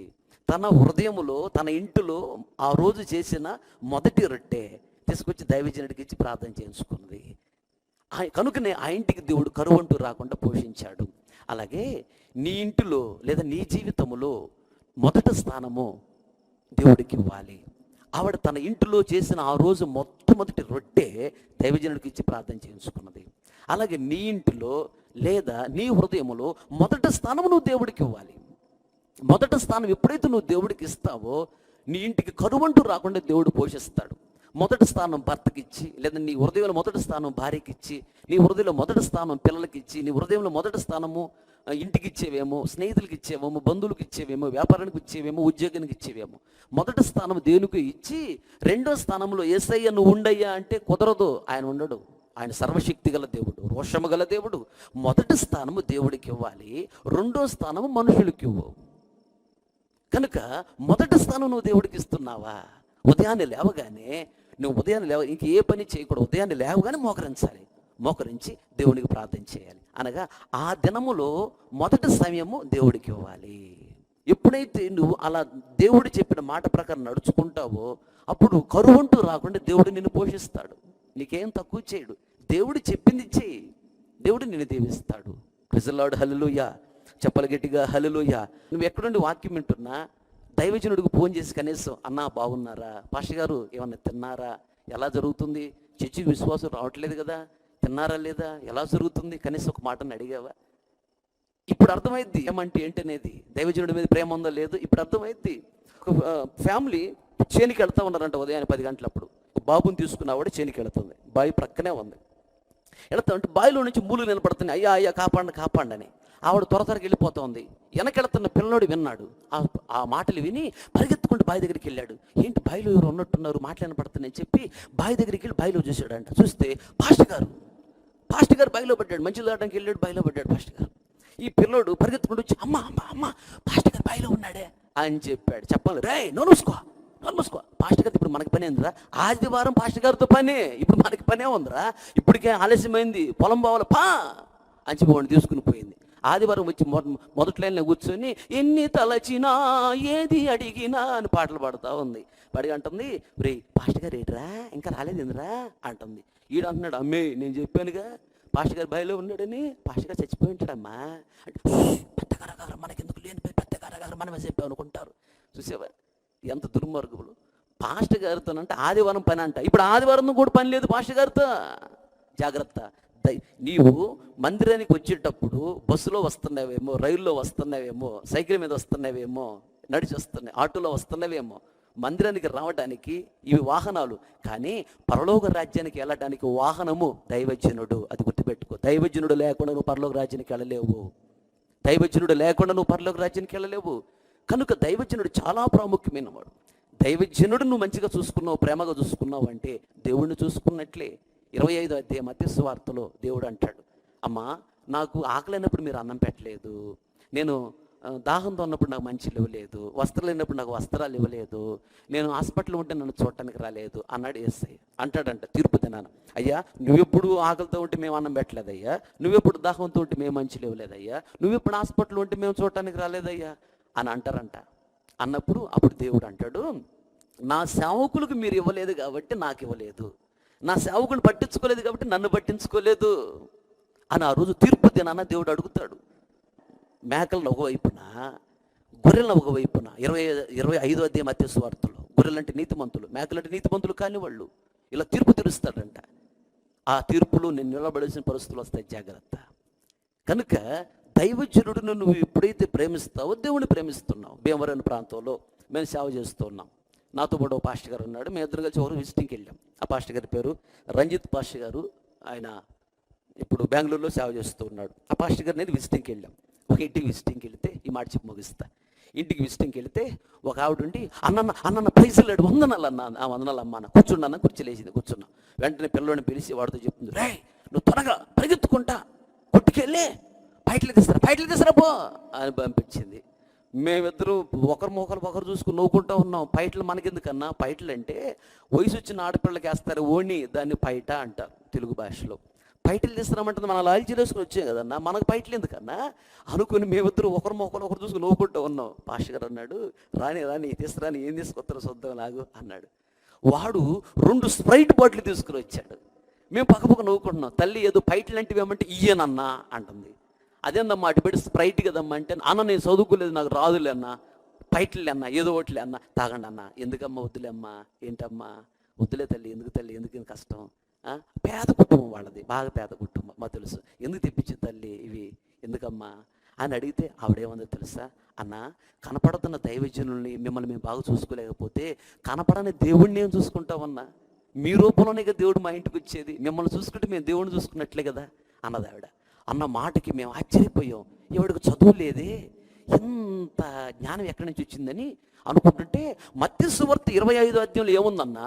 తన హృదయములో, తన ఇంటిలో ఆ రోజు చేసిన మొదటి రొట్టె తీసుకొచ్చి దైవజనుడికి ఇచ్చి ప్రార్థన చేయించుకున్నది. కనుకనే ఆ ఇంటికి దేవుడు కరువంటూ రాకుండా పోషించాడు. అలాగే నీ ఇంటిలో లేదా నీ జీవితంలో మొదటి స్థానము దేవుడికి ఇవ్వాలి. ఆవిడ తన ఇంటిలో చేసిన ఆ రోజు మొట్టమొదటి రొట్టె దైవజనుడికి ఇచ్చి ప్రార్థన చేయించుకున్నది. అలాగే నీ ఇంటిలో లేదా నీ హృదయంలో మొదటి స్థానం నువ్వు దేవుడికి ఇవ్వాలి. మొదటి స్థానం ఎప్పుడైతే నువ్వు దేవుడికి ఇస్తావో నీ ఇంటికి కరువంటూ రాకుండా దేవుడు పోషిస్తాడు. మొదటి స్థానం భర్తకి ఇచ్చి, లేదా నీ హృదయంలో మొదటి స్థానం భార్యకి ఇచ్చి, నీ హృదయంలో మొదటి స్థానం పిల్లలకి ఇచ్చి, నీ హృదయంలో మొదటి స్థానము ఇంటికి ఇచ్చేవేమో, స్నేహితులకి ఇచ్చేవేమో, బంధువులకు ఇచ్చేవేమో, వ్యాపారానికి ఇచ్చేవేమో, ఉద్యోగానికి ఇచ్చేవేమో. మొదటి స్థానం దేవునికి ఇచ్చి రెండో స్థానంలో యేసయ్య నువ్వు ఉండయ్యా అంటే కుదరదు. ఆయన ఉండడు, ఆయన సర్వశక్తి గల దేవుడు, రోషము గల దేవుడు. మొదటి స్థానము దేవుడికి ఇవ్వాలి, రెండో స్థానము మనుషులకి ఇవ్వు. కనుక మొదటి స్థానం నువ్వు దేవుడికి ఇస్తున్నావా? ఉదయాన్నే లేవగానే నువ్వు ఇంక ఏ పని చేయకూడదు, ఉదయాన్నే లేవగానే మోకరించాలి. మోకరించి దేవునికి ప్రార్థన చేయాలి. అనగా ఆ దినములో మొదటి సమయము దేవుడికి ఇవ్వాలి. ఎప్పుడైతే నువ్వు అలా దేవుడు చెప్పిన మాట ప్రకారం నడుచుకుంటావో అప్పుడు కరువంటూ రాకుండా దేవుడు నిన్ను పోషిస్తాడు. నీకేం తక్కువ చేయడు. దేవుడు చెప్పింది చేయి, దేవుడు నిన్ను దీవిస్తాడు. ప్రైజ్ హల్లెలూయా. చెప్పలు గట్టిగా హల్లెలూయా. నువ్వు ఎక్కడుండి వాక్యం వింటున్నా దైవజనుడికి ఫోన్ చేసి కనీసం అన్నా బాగున్నారా, పాస్టర్ గారు ఏమన్నా తిన్నారా, ఎలా జరుగుతుంది, చర్చికి విశ్వాసం రావట్లేదు కదా, తిన్నారా లేదా, ఎలా జరుగుతుంది, కనీసం ఒక మాటను అడిగావా? ఇప్పుడు అర్థమైద్ది ఏమంటే ఏంటనేది, దైవజనుడి మీద ప్రేమ ఉందో లేదు ఇప్పుడు అర్థమైద్ది. ఫ్యామిలీ చేనికి వెళ్తా ఉన్నారంట ఉదయాన్నే 10 గంటలప్పుడు. బాబుని తీసుకున్నవాడు చేనికి వెళుతుంది, బావి ప్రక్కనే ఉంది. వెళతా ఉంటే బావిలో నుంచి మూలు నిలబడుతున్నాయి, అయ్యా అయ్యా కాపాడండి అని. ఆవిడ త్వరగా వెళ్ళిపోతుంది. వెనకెళ్తున్న పిల్లడు విన్నాడు. ఆ మాటలు విని పరిగెత్తుకుంటూ బావి దగ్గరికి వెళ్ళాడు. ఏంటి బావిలో ఎవరు ఉన్నట్టున్నారు, మాటలు వినపడుతున్నాయని చెప్పి బావి దగ్గరికి వెళ్ళి బావిలో చూశాడంట. చూస్తే పాస్టర్ గారు బావిలో పడ్డాడు. మంచిలు దాటానికి వెళ్ళాడు, బావిలో పడ్డాడు పాస్టర్ గారు. ఈ పిల్లోడు పరిగెత్తుకుంటూ వచ్చి అమ్మ పాస్టర్ గారు బావిలో ఉన్నాడే అని చెప్పాడు. చెప్పాలి, రే నోరు మూసుకో, పాస్టర్ గారు ఇప్పుడు మనకి పని ఏందిరా, ఆదివారం పాస్టర్ గారితో పని, ఇప్పుడు మనకి పనే ఉందిరా, ఇప్పటికే ఆలస్యమైంది, పొలం పోవాలి పా అని చెప్పి వాడిని తీసుకుని పోయింది. ఆదివారం వచ్చి మొదటి లైన్లో కూర్చొని ఎన్ని తలచినా ఏది అడిగినా అని పాటలు పాడుతూ ఉంది. పడి అంటుంది, రే పాస్టర్ గారు ఏట్రా ఇంకా రాలేదేందిరా అంటుంది. ఈడు అంటున్నాడు, అమ్మే నేను చెప్పానుగా పాస్టర్ గారు బయలో ఉన్నాడని, పాస్టర్ గారు చచ్చిపోయి ఉంటాడమ్మా అంటే, పెద్ద కారగారు మనకెందుకు లేని పెద్ద కారగారు మనమే చెప్పాం అనుకుంటారు. చూసావా ఎంత దుర్మార్గులు. పాస్టర్ గారితో అంటే ఆదివారం పని అంట, ఇప్పుడు ఆదివారం కూడా పని లేదు పాస్టర్ గారితో. జాగ్రత్త. నీవు మందిరానికి వచ్చేటప్పుడు బస్సులో వస్తున్నావేమో, రైల్లో వస్తున్నావేమో, సైకిల్ మీద వస్తున్నావేమో, నడిచి వస్తున్నాయి, ఆటోలో వస్తున్నావేమో. మందిరానికి రావడానికి ఇవి వాహనాలు, కానీ పరలోక రాజ్యానికి వెళ్ళడానికి వాహనము దైవజనుడు. అది గుర్తుపెట్టుకో. దైవజనుడు లేకుండా నువ్వు పరలోక రాజ్యానికి వెళ్ళలేవు. దైవజనుడు లేకుండా నువ్వు పరలోక రాజ్యానికి వెళ్ళలేవు. కనుక దైవజనుడు చాలా ప్రాముఖ్యమైన వాడు. దైవజనుడు నువ్వు మంచిగా చూసుకున్నావు, ప్రేమగా చూసుకున్నావు అంటే దేవుడిని చూసుకున్నట్లే. 25వ అధ్యాయం మత్తయి సువార్తలో దేవుడు అంటాడు, అమ్మా నాకు ఆకలినప్పుడు మీరు అన్నం పెట్టలేదు, నేను దాహంతో ఉన్నప్పుడు నాకు మంచిలు ఇవ్వలేదు, వస్త్రాలు లేనప్పుడు నాకు వస్త్రాలు ఇవ్వలేదు, నేను హాస్పిటల్ ఉంటే నన్ను చూడటానికి రాలేదు అన్నాడు యేసయ్య. అంటాడంట తీర్పు దినాన, అయ్యా నువ్వెప్పుడు ఆకలితో ఉంటే మేము అన్నం పెట్టలేదయ్యా, నువ్వెప్పుడు దాహంతో ఉంటే మేము మంచిలు ఇవ్వలేదయ్యా, నువ్వెప్పుడు హాస్పిటల్ ఉంటే మేము చూడటానికి రాలేదయ్యా అని అంటారంట. అన్నప్పుడు అప్పుడు దేవుడు అంటాడు, నా సేవకులకు మీరు ఇవ్వలేదు కాబట్టి నాకు ఇవ్వలేదు, నా సేవకుని పట్టించుకోలేదు కాబట్టి నన్ను పట్టించుకోలేదు అని ఆ రోజు తీర్పు దినాన దేవుడు అడుగుతాడు. మేకలను ఒకవైపున, గొర్రెలను ఒకవైపున. 25వ అధ్యాయం మత్తయి సువార్తలో గొర్రెలంటే నీతిమంతులు, మేకలంటే నీతిమంతులు కాని వాళ్ళు. ఇలా తీర్పు తీరుస్తాడంట. ఆ తీర్పులో నేను నిలబడాల్సిన పరిస్థితులు వస్తాయి, జాగ్రత్త. కనుక దైవజనుడును నువ్వు ఎప్పుడైతే ప్రేమిస్తావో దేవుని ప్రేమిస్తున్నావు. భీమవరం ప్రాంతంలో మేము సేవ చేస్తున్నాం. నాతో పాటు పాస్టర్ గారు ఉన్నాడు. మేము ఇద్దరు కలిసి ఒకరు విజిటింగ్కి వెళ్ళాం. ఆ పాస్టర్ గారి పేరు రంజిత్ పాస్టర్ గారు. ఆయన ఇప్పుడు బెంగళూరులో సేవ చేస్తూ ఉన్నాడు. ఆ పాస్టర్ గారు నేను విజిటింగ్కి వెళ్ళాం. ఒక ఇంటికి విజిటింగ్కి వెళితే ఈ మాట చెప్పి ముగిస్తా. ఇంటికి విజిటింగ్కి వెళితే ఒక ఆవిడ ఉండి, అన్న పైసలు లేడు, వందనాలు అన్న, వందనాలు అమ్మ అన్న. కూర్చున్నాను, కుర్చీలేసింది, కూర్చున్నా. వెంటనే పిల్లోని పిలిచి వాడితో చెప్తుంది, రే నువ్వు త్వరగా పరిగెత్తుకుంటా కొట్టుకెళ్ళి పైటలు తీసరా పో అని పంపించింది. మేమిద్దరూ ఒకరు చూసుకుని నవ్వుకుంటూ ఉన్నాం. పైటలు మనకెందుకన్నా, పైటలు అంటే వయసు వచ్చిన ఆడపిల్లకి వేస్తారు ఓణి, దాన్ని పైట అంటారు తెలుగు భాషలో. పైటలు తీస్తున్నామంటే మన లాల్చీ వేసుకుని వచ్చాం కదన్నా, మనకు పైటలు ఎందుకన్నా అనుకుని మేమిద్దరూ ఒకరు చూసుకుని నవ్వుకుంటూ ఉన్నాం. పాస్టర్ గారు అన్నాడు, రాని తీసుకురాని, ఏం తీసుకొస్తారో చూద్దాం లాగు అన్నాడు. వాడు 2 స్ప్రైట్ బాటిల్ తీసుకుని వచ్చాడు. మేము పక్క నవ్వుకుంటున్నాం. తల్లి ఏదో పైటలు అంటే ఏమంటే ఇయ్యనన్నా అంటుంది. అదేందమ్మా అటు పెట్టి స్ప్రైట్ కదమ్మా అంటే, అన్న నేను చదువుకోలేదు, నాకు రాదులే అన్న, పైటలే అన్న, ఏదో ఒకటిలే అన్న, తాగండి అన్న. ఎందుకమ్మా వద్దులే అమ్మా, ఏంటమ్మా వద్దులే తల్లి, ఎందుకు కష్టం, పేద కుటుంబం వాళ్ళది, బాగా పేద కుటుంబం మాకు తెలుసు, ఎందుకు తెప్పించింది తల్లి ఇవి ఎందుకమ్మా అని అడిగితే ఆవిడేమందో తెలుసా, అన్న కనపడుతున్న దైవజనుల్ని మిమ్మల్ని మేము బాగా చూసుకోలేకపోతే కనపడని దేవుడిని ఏం చూసుకుంటామన్నా, మీ రూపంలోనే కదా దేవుడు మా ఇంటికి వచ్చేది, మిమ్మల్ని చూసుకుంటే మేము దేవుడిని చూసుకున్నట్లే కదా అన్నది ఆవిడ. అన్న మాటకి మేము ఆశ్చర్యపోయాం. ఎవడికి చదువు లేదే, ఎంత జ్ఞానం ఎక్కడి నుంచి వచ్చిందని అనుకుంటుంటే మత్తయి సువార్త 25వ అధ్యాయంలో ఏముందన్నా,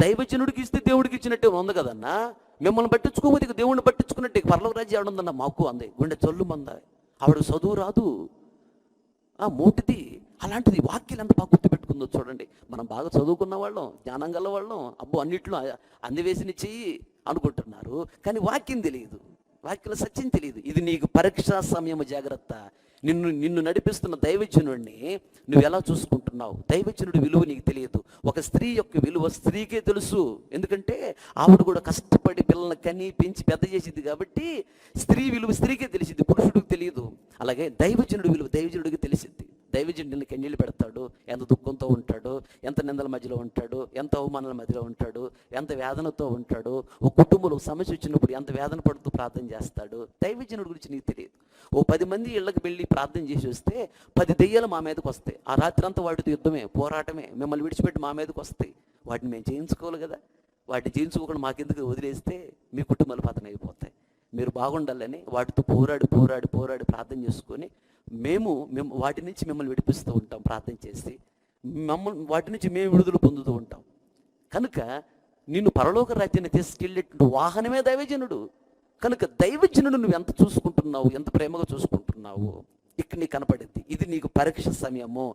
దైవజనుడికి ఇస్తే దేవుడికి ఇచ్చినట్టే ఉంది కదన్నా, మిమ్మల్ని పట్టించుకోకపోతే ఇక దేవుడిని పట్టించుకున్నట్టే పరలోక రాజ్యం ఆడుందన్న మాకు అంది. గుండె చొల్లు మంద. ఆవిడకు చదువు రాదు, మోటిది. అలాంటిది వాక్యాలు ఎంత బాగా గుర్తుపెట్టుకుందో చూడండి. మనం బాగా చదువుకున్న వాళ్ళం, జ్ఞానం గల వాళ్ళం, అబ్బో అన్నిట్లో అందివేసిన చెయ్యి అనుకుంటున్నారు, కానీ వాక్యం తెలియదు, వాక్యం సత్యం తెలియదు. ఇది నీకు పరీక్షా సమయము, జాగ్రత్త. నిన్ను నడిపిస్తున్న దైవజనుడిని నువ్వు ఎలా చూసుకుంటున్నావు? దైవజనుడి విలువ నీకు తెలియదు. ఒక స్త్రీ యొక్క విలువ స్త్రీకే తెలుసు, ఎందుకంటే ఆవిడ కూడా కష్టపడి పిల్లల్ని కని పెంచి పెద్ద చేసింది కాబట్టి స్త్రీ విలువ స్త్రీకే తెలిసింది, పురుషుడికి తెలియదు. అలాగే దైవజనుడి విలువ దైవజనుడికి తెలిసింది. దైవజనుడిని కన్నీళ్ళు పెడతాడు, ఎంత దుఃఖంతో ఉంటాడు, ఎంత నిందల మధ్యలో ఉంటాడు, ఎంత అవమానాల మధ్యలో ఉంటాడు, ఎంత వేదనతో ఉంటాడు, ఒక కుటుంబంలో సమస్య వచ్చినప్పుడు ఎంత వేదన పడుతూ ప్రార్థన చేస్తాడు. దైవజనుడి గురించి నీకు తెలియదు. ఓ 10 మంది ఇళ్ళకి వెళ్ళి ప్రార్థన చేసి వస్తే 10 దెయ్యాలు మా మీదకి వస్తాయి. ఆ రాత్రి అంతా వాటితో యుద్ధమే, పోరాటమే, మిమ్మల్ని విడిచిపెట్టి మా మీదకి వస్తాయి. వాటిని మేము చేయించుకోవాలి కదా, వాటిని చేయించుకోకుండా మాకెందుకు వదిలేస్తే మీ కుటుంబాలు పతనం అయిపోతాయి. మీరు బాగుండాలని వాటితో పోరాడి ప్రార్థన చేసుకొని మేము వాటి నుంచి మిమ్మల్ని విడిపిస్తూ ఉంటాం ప్రార్థన చేసి, వాటి నుంచి మేము విడుదల పొందుతూ ఉంటాం. కనుక నిన్ను పరలోక రాజ్యాన్ని తీసుకెళ్ళేటువంటి వాహనమే దైవజనుడు. కనుక దైవజనుడు నువ్వు ఎంత చూసుకుంటున్నావు, ఎంత ప్రేమగా చూసుకుంటున్నావు ఇక్కడ నీకు కనపడింది. ఇది నీకు పరీక్ష సమయము.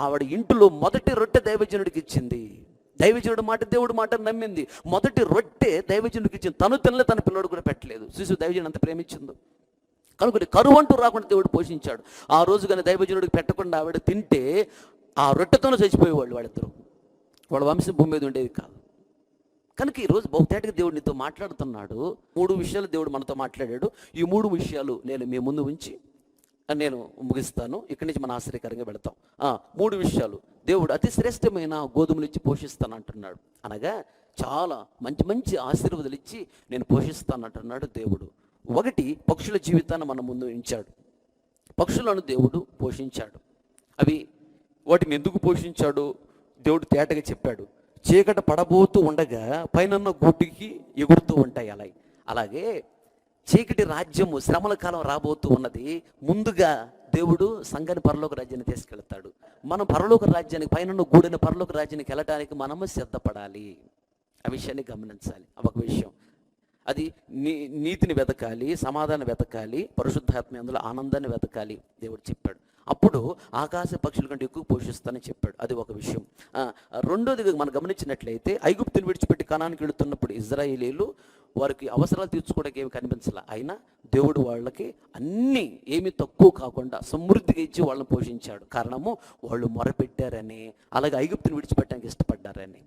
ఆవిడ ఇంటిలో మొదటి రొట్టె దైవజనుడికి ఇచ్చింది. దైవజనుడు మాట, దేవుడు మాట నమ్మింది. మొదటి రొట్టె దైవజనుడికి ఇచ్చింది. తను తినలే, తన పిల్లడు కూడా పెట్టలేదు. శిశువు దైవజనుడు అంత ప్రేమించిందో కనుక కరువంటూ రాకుండా దేవుడు పోషించాడు. ఆ రోజు కానీ దైవజనుడికి పెట్టకుండా ఆవిడ తింటే ఆ రొట్టెతోనే చచ్చిపోయేవాళ్ళు వాళ్ళిద్దరూ. వాళ్ళ వంశం భూమి మీద ఉండేది కాదు. కనుక ఈరోజు బహుతేటగా దేవుడు నీతో మాట్లాడుతున్నాడు. 3 విషయాలు దేవుడు మనతో మాట్లాడాడు. ఈ 3 విషయాలు నేను మీ ముందు ఉంచి నేను ముగిస్తాను. ఇక్కడి నుంచి మన ఆశ్చర్యకరంగా వెళతాం. 3 విషయాలు దేవుడు అతి శ్రేష్టమైన గోధుమలు ఇచ్చి పోషిస్తాను అంటున్నాడు. అనగా చాలా మంచి మంచి ఆశీర్వాదాలు ఇచ్చి నేను పోషిస్తాను అంటున్నాడు దేవుడు. 1, పక్షుల జీవితాన్ని మన ముందు ఉంచాడు. పక్షులను దేవుడు పోషించాడు. వాటిని ఎందుకు పోషించాడు దేవుడు తేటగా చెప్పాడు. చీకట పడబోతూ ఉండగా పైన గూటికి ఎగురుతూ ఉంటాయి. అలాగే చీకటి రాజ్యము శ్రమల కాలం రాబోతూ ఉన్నది. ముందుగా దేవుడు సంఘాన్ని పరలోక రాజ్యాన్ని తీసుకెళ్తాడు. మనం పరలోక రాజ్యానికి, పైన గూడిన పరలోక రాజ్యానికి వెళ్ళటానికి మనము సిద్ధపడాలి. ఆ విషయాన్ని గమనించాలి. ఒక విషయం, అది నీతిని వెతకాలి, సమాధానం వెతకాలి, పరిశుద్ధాత్మ అందులో ఆనందాన్ని వెతకాలి దేవుడు చెప్పాడు. అప్పుడు ఆకాశ పక్షుల కంటే ఎక్కువ పోషిస్తానని చెప్పాడు. అది ఒక విషయం. రెండోదిగా మనం గమనించినట్లయితే ఐగుప్తుని విడిచిపెట్టి కనానికి వెళుతున్నప్పుడు ఇజ్రాయేలీలు వారికి అవసరాలు తీర్చుకోవడానికి ఏమి కనిపించాల, అయినా దేవుడు వాళ్ళకి అన్నీ ఏమీ తక్కువ కాకుండా సమృద్ధిగా ఇచ్చి వాళ్ళని పోషించాడు. కారణము వాళ్ళు మొరపెట్టారని, అలాగే ఐగుప్తుని విడిచిపెట్టడానికి ఇష్టపడ్డారని.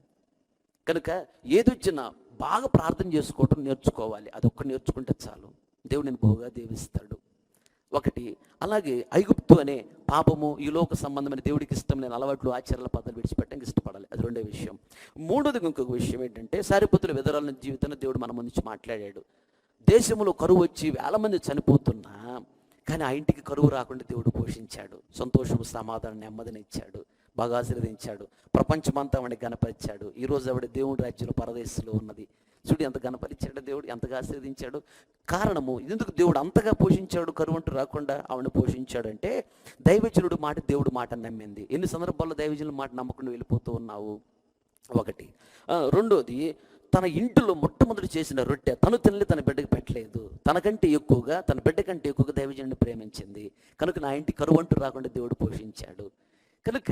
కనుక ఏదొచ్చినా బాగా ప్రార్థన చేసుకోవటం నేర్చుకోవాలి. అదొక్కటి నేర్చుకుంటే చాలు, దేవుడు నేను బహుగా దీవిస్తాడు. ఒకటి. అలాగే ఐగుప్తు అనే పాపము, ఈ లోక సంబంధమైన దేవుడికి ఇష్టం లేని అలవాట్లు, ఆచారాల పద్ధతులు విడిచిపెట్టడానికి ఇష్టపడాలి. అది రెండో విషయం. మూడోది ఇంకొక విషయం ఏంటంటే, సారిపుత్రుల విధరాల జీవితాన్ని దేవుడు మన ముందు మాట్లాడాడు. దేశంలో కరువు వచ్చి 1000 మంది చనిపోతున్నా కానీ ఆ ఇంటికి కరువు రాకుండా దేవుడు పోషించాడు. సంతోషము, సమాధానం, నెమ్మదిని ఇచ్చాడు, బాగా ఆశీర్వదించాడు. ప్రపంచమంతా ఆవిడ గణపరిచాడు. ఈరోజు ఆవిడ దేవుడి రాజ్యంలో పరదేశంలో ఉన్నది. చూడు ఎంత గణపరిచాడు దేవుడు, ఎంతగా ఆశీర్వదించాడు. కారణము ఎందుకు దేవుడు అంతగా పోషించాడు, కరువు అంటూ రాకుండా ఆవిడ పోషించాడు అంటే, దైవజనుడు మాట, దేవుడు మాట నమ్మింది. ఎన్ని సందర్భాల్లో దైవజనుల మాట నమ్మకుండా వెళ్ళిపోతూ ఉన్నావు? ఒకటి. రెండోది, తన ఇంటిలో మొట్టమొదటి చేసిన రొట్టె తను తినలే, తన బిడ్డకి పెట్టలేదు. తనకంటే ఎక్కువగా, తన బిడ్డ కంటే ఎక్కువగా దైవజనుడిని ప్రేమించింది. కనుక నా ఇంటి కరువు అంటూ రాకుండా దేవుడు పోషించాడు. కనుక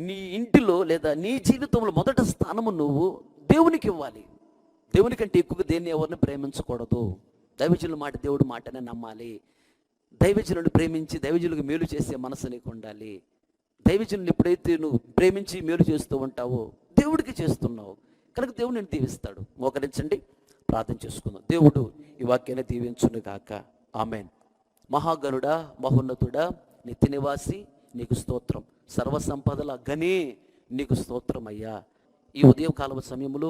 నీ ఇంటిలో లేదా నీ జీవితంలో మొదటి స్థానము నువ్వు దేవునికి ఇవ్వాలి. దేవుని కంటే ఎక్కువగా దేన్ని ఎవరిని ప్రేమించకూడదు. దైవజనుల మాట, దేవుడి మాటనే నమ్మాలి. దైవజనుడిని ప్రేమించి దైవజనులకు మేలు చేసే మనసు నీకు ఉండాలి. దైవజనుని ఎప్పుడైతే నువ్వు ప్రేమించి మేలు చేస్తూ ఉంటావో దేవుడికి చేస్తున్నావు. కనుక దేవుడు నేను దీవిస్తాడు. మోకరించండి, ప్రార్థన చేసుకుందాం. దేవుడు ఈ వాక్యాన్ని దీవించును గాక. ఆమెన్. మహాగణుడా, మహోన్నతుడా, నిత్య నివాసి, నీకు స్తోత్రం. సర్వసంపదల గనే నీకు స్తోత్రం అయ్యా. ఈ ఉదయకాల సమయంలో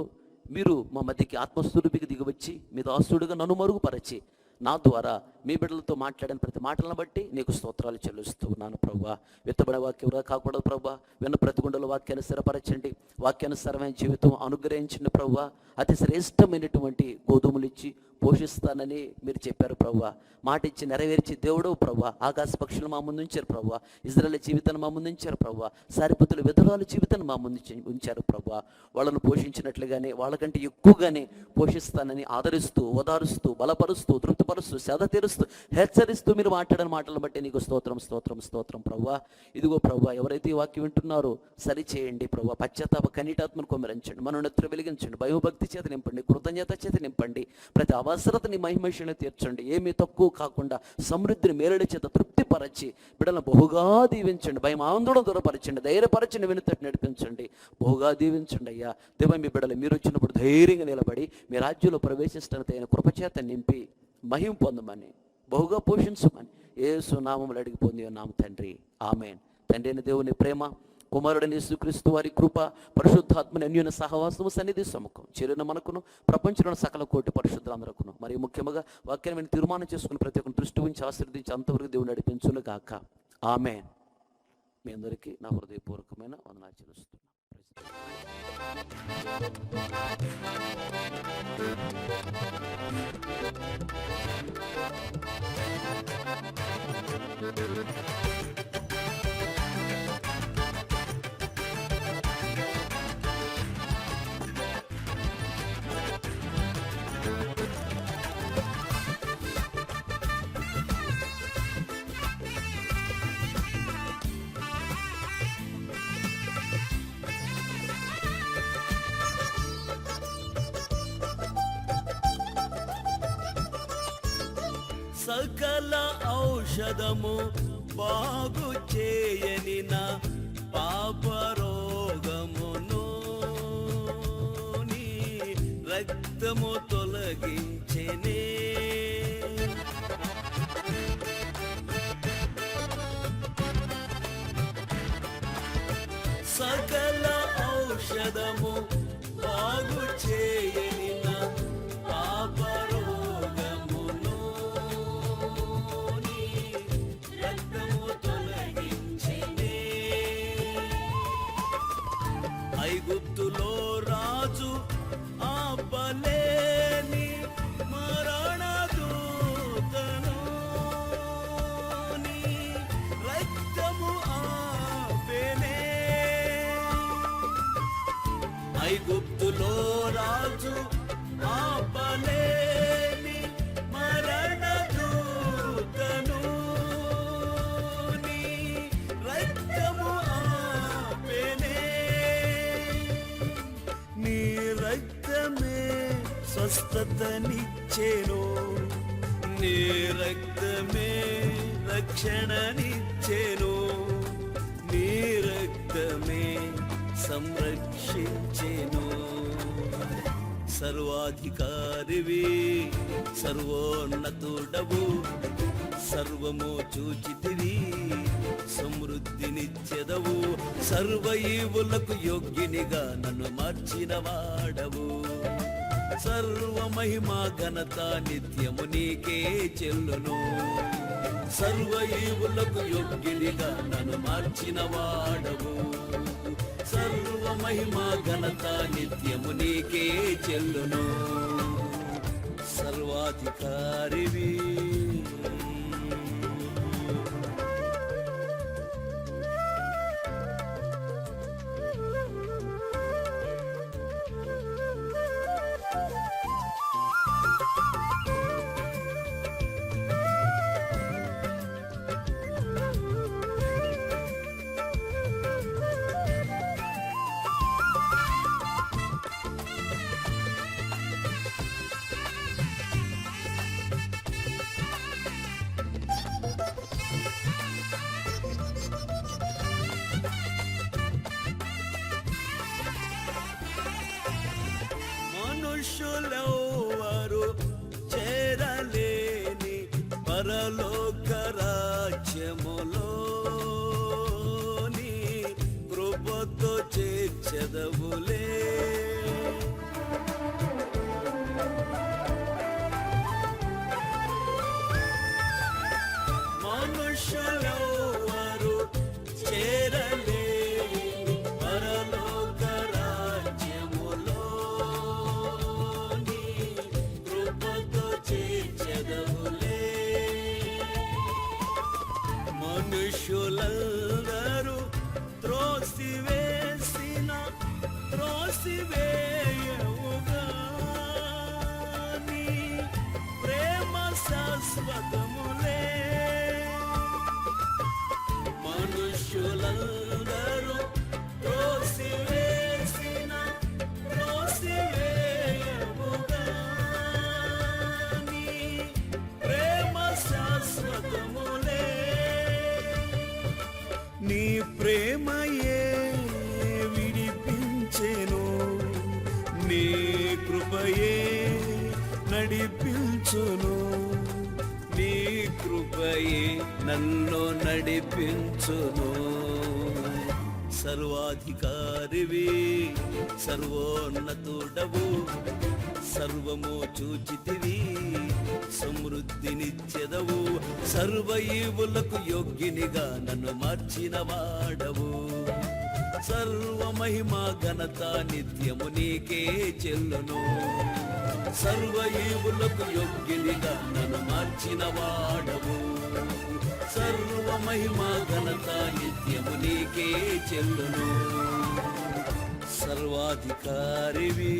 మీరు మా మధ్యకి ఆత్మస్వరూపికి దిగివచ్చి మీ దాసుడుగా నన్ను మరుగుపరచి నా ద్వారా మీ బిడ్డలతో మాట్లాడిన ప్రతి మాటలను బట్టి నీకు స్తోత్రాలు చెల్లిస్తూ ఉన్నాను ప్రభువా. విత్తబడిన వాక్యం కాకూడదు ప్రభువా. విన్న ప్రతి గుండెల వాక్యాన్ని స్థిరపరచండి, వాక్యానుసారమైన జీవితం అనుగ్రహించండి ప్రభువా. అతి శ్రేష్టమైనటువంటి గోధుమలు ఇచ్చి పోషిస్తానని మీరు చెప్పారు ప్రభువా. మాట ఇచ్చి నెరవేర్చి దేవుడు ప్రభువా. ఆకాశ పక్షులు మా ముందు ఉంచారు ప్రభువా. ఇజ్రాయేల్ జీవితాన్ని మా ముందు ఉంచారు ప్రభువా. సారిపుత్రుల విధురాల జీవితాన్ని మా ముందు ఉంచారు ప్రభువా. వాళ్ళను పోషించినట్లుగానే వాళ్ళకంటే ఎక్కువగానే పోషిస్తానని ఆదరిస్తూ, ఓదారుస్తూ, బలపరుస్తూ, తృప్తిపరుస్తూ, సేద తీరుస్తూ, హెచ్చరిస్తూ మీరు మాట్లాడిన మాటలను బట్టి నీకు స్తోత్రం, స్తోత్రం, స్తోత్రం ప్రభువా. ఇదిగో ప్రభువా, ఎవరైతే ఈ వాక్యం వింటున్నారో సరిచేయండి ప్రభువా. పశ్చాత్తాప కన్నీటాత్మను కొమ్మరించండి, మనోన్నతిని వెలిగించండి, భయభక్తి చేత నింపండి, కృతజ్ఞత చేత నింపండి. ప్రతి అవసరతని మహిమేషణ తీర్చండి. ఏమీ తక్కువ కాకుండా సమృద్ధిని మేరడి చేత తృప్తిపరచి బిడ్డలను బహుగా దీవించండి. భయం ఆందోళన దూరపరచండి, ధైర్యపరచండి, వెనుతటి నడిపించండి, బహుగా దీవించండి అయ్యా. దేవ, మీ బిడ్డలు మీరు వచ్చినప్పుడు ధైర్యంగా నిలబడి మీ రాజ్యంలో ప్రవేశించడానికి అయిన కృపచేత నింపి మహిమ పొందమని, బహుగా పోషించమని యేసు నామములో అడిగి పొంది ఉన్నాము తండ్రి. ఆమెన్. తండ్రి అయిన దేవుని ప్రేమ, కుమారుడైన యేసుక్రీస్తు వారి కృప, పరిశుద్ధాత్మని అన్యోన్య సహవాసము, సన్నిధి సముఖం చేరిన మనకును ప్రపంచంలో సకల కోటి పరిశుద్ధులందరకును మరి ముఖ్యంగా వాక్యాన్ని తీర్మానం చేసుకుని ప్రతి ఒక్కరిని దృష్టి ఉంచి ఆశీర్వదించి అంతవరకు దేవుని నడిపించును గాక. ఆమెన్. మీ అందరికీ నా హృదయపూర్వకమైన వందనాలు చెల్లిస్తున్నాను. సకల ఔషధము బాగు చేయని నా పాపరోగమును నీ రక్తము తొలగించెనే. సకల ఔషధము బాగు చేయని నా పాపరోగమును నీ రక్తము తొలగించెనే. ఐగుప్తులో రాజు ఆపలేని మరణదూతను నీ రక్తము ఆపెనే. ఐగుప్తులో రాజు ఆపలేని స్వస్థతనిచ్చేను. నీ రక్తమే రక్షణనిచ్చేను. నీ రక్తమే సంరక్షించేను. సర్వాధికారివి, సర్వోన్నతుడవు, సర్వము చూచితివి, సమృద్ధినిచ్చెదవు. సర్వ ఈవులకు యోగ్యునిగా నన్ను మార్చిన వాడవు. సర్వ మహిమా ఘనత నిత్యము నీకే చెల్లును. సర్వ ఈవులకు యోగ్యునిగా నన్ను మార్చిన వాడవు. సర్వ మహిమా ఘనత నిత్యము నీకే చెల్లును. సర్వాధికారివి. మనుషులెవ్వరు చేరలేని పరలోక రాజ్యములో నీ కృపతో చేర్చెదవులే. మనుషులెవ్వరు చేరలేని పరలోక రాజ్యములో నీ కృపతో చేర్చెదవులే. మనుషులందరూ త్రోసివేయవుగా నీ ప్రేమ శాశ్వతములే. మనుషులందరూ త్రోసివేయవుగా నీ ప్రేమ శాశ్వతములే. నీ ప్రేమయే విడిపించెను. నీ కృపయే నడిపించును. నీ కృపయే నన్ను నడిపించును. సర్వాధికారివి, సర్వోన్నతుడవు, సర్వము చూచితివి, సమృద్ధినిచ్చెదవు. సర్వ ఈవులకు యోగ్యునిగా నన్ను మార్చిన వాడవు. సర్వ మహిమా ఘనత నిత్యము నీకే చెల్లును. సర్వ ఈవులకు యోగ్యునిగా నన్ను మార్చిన వాడవు. సర్వ మహిమా ఘనత నిత్యము నీకే చెల్లును. సర్వాధికారివి.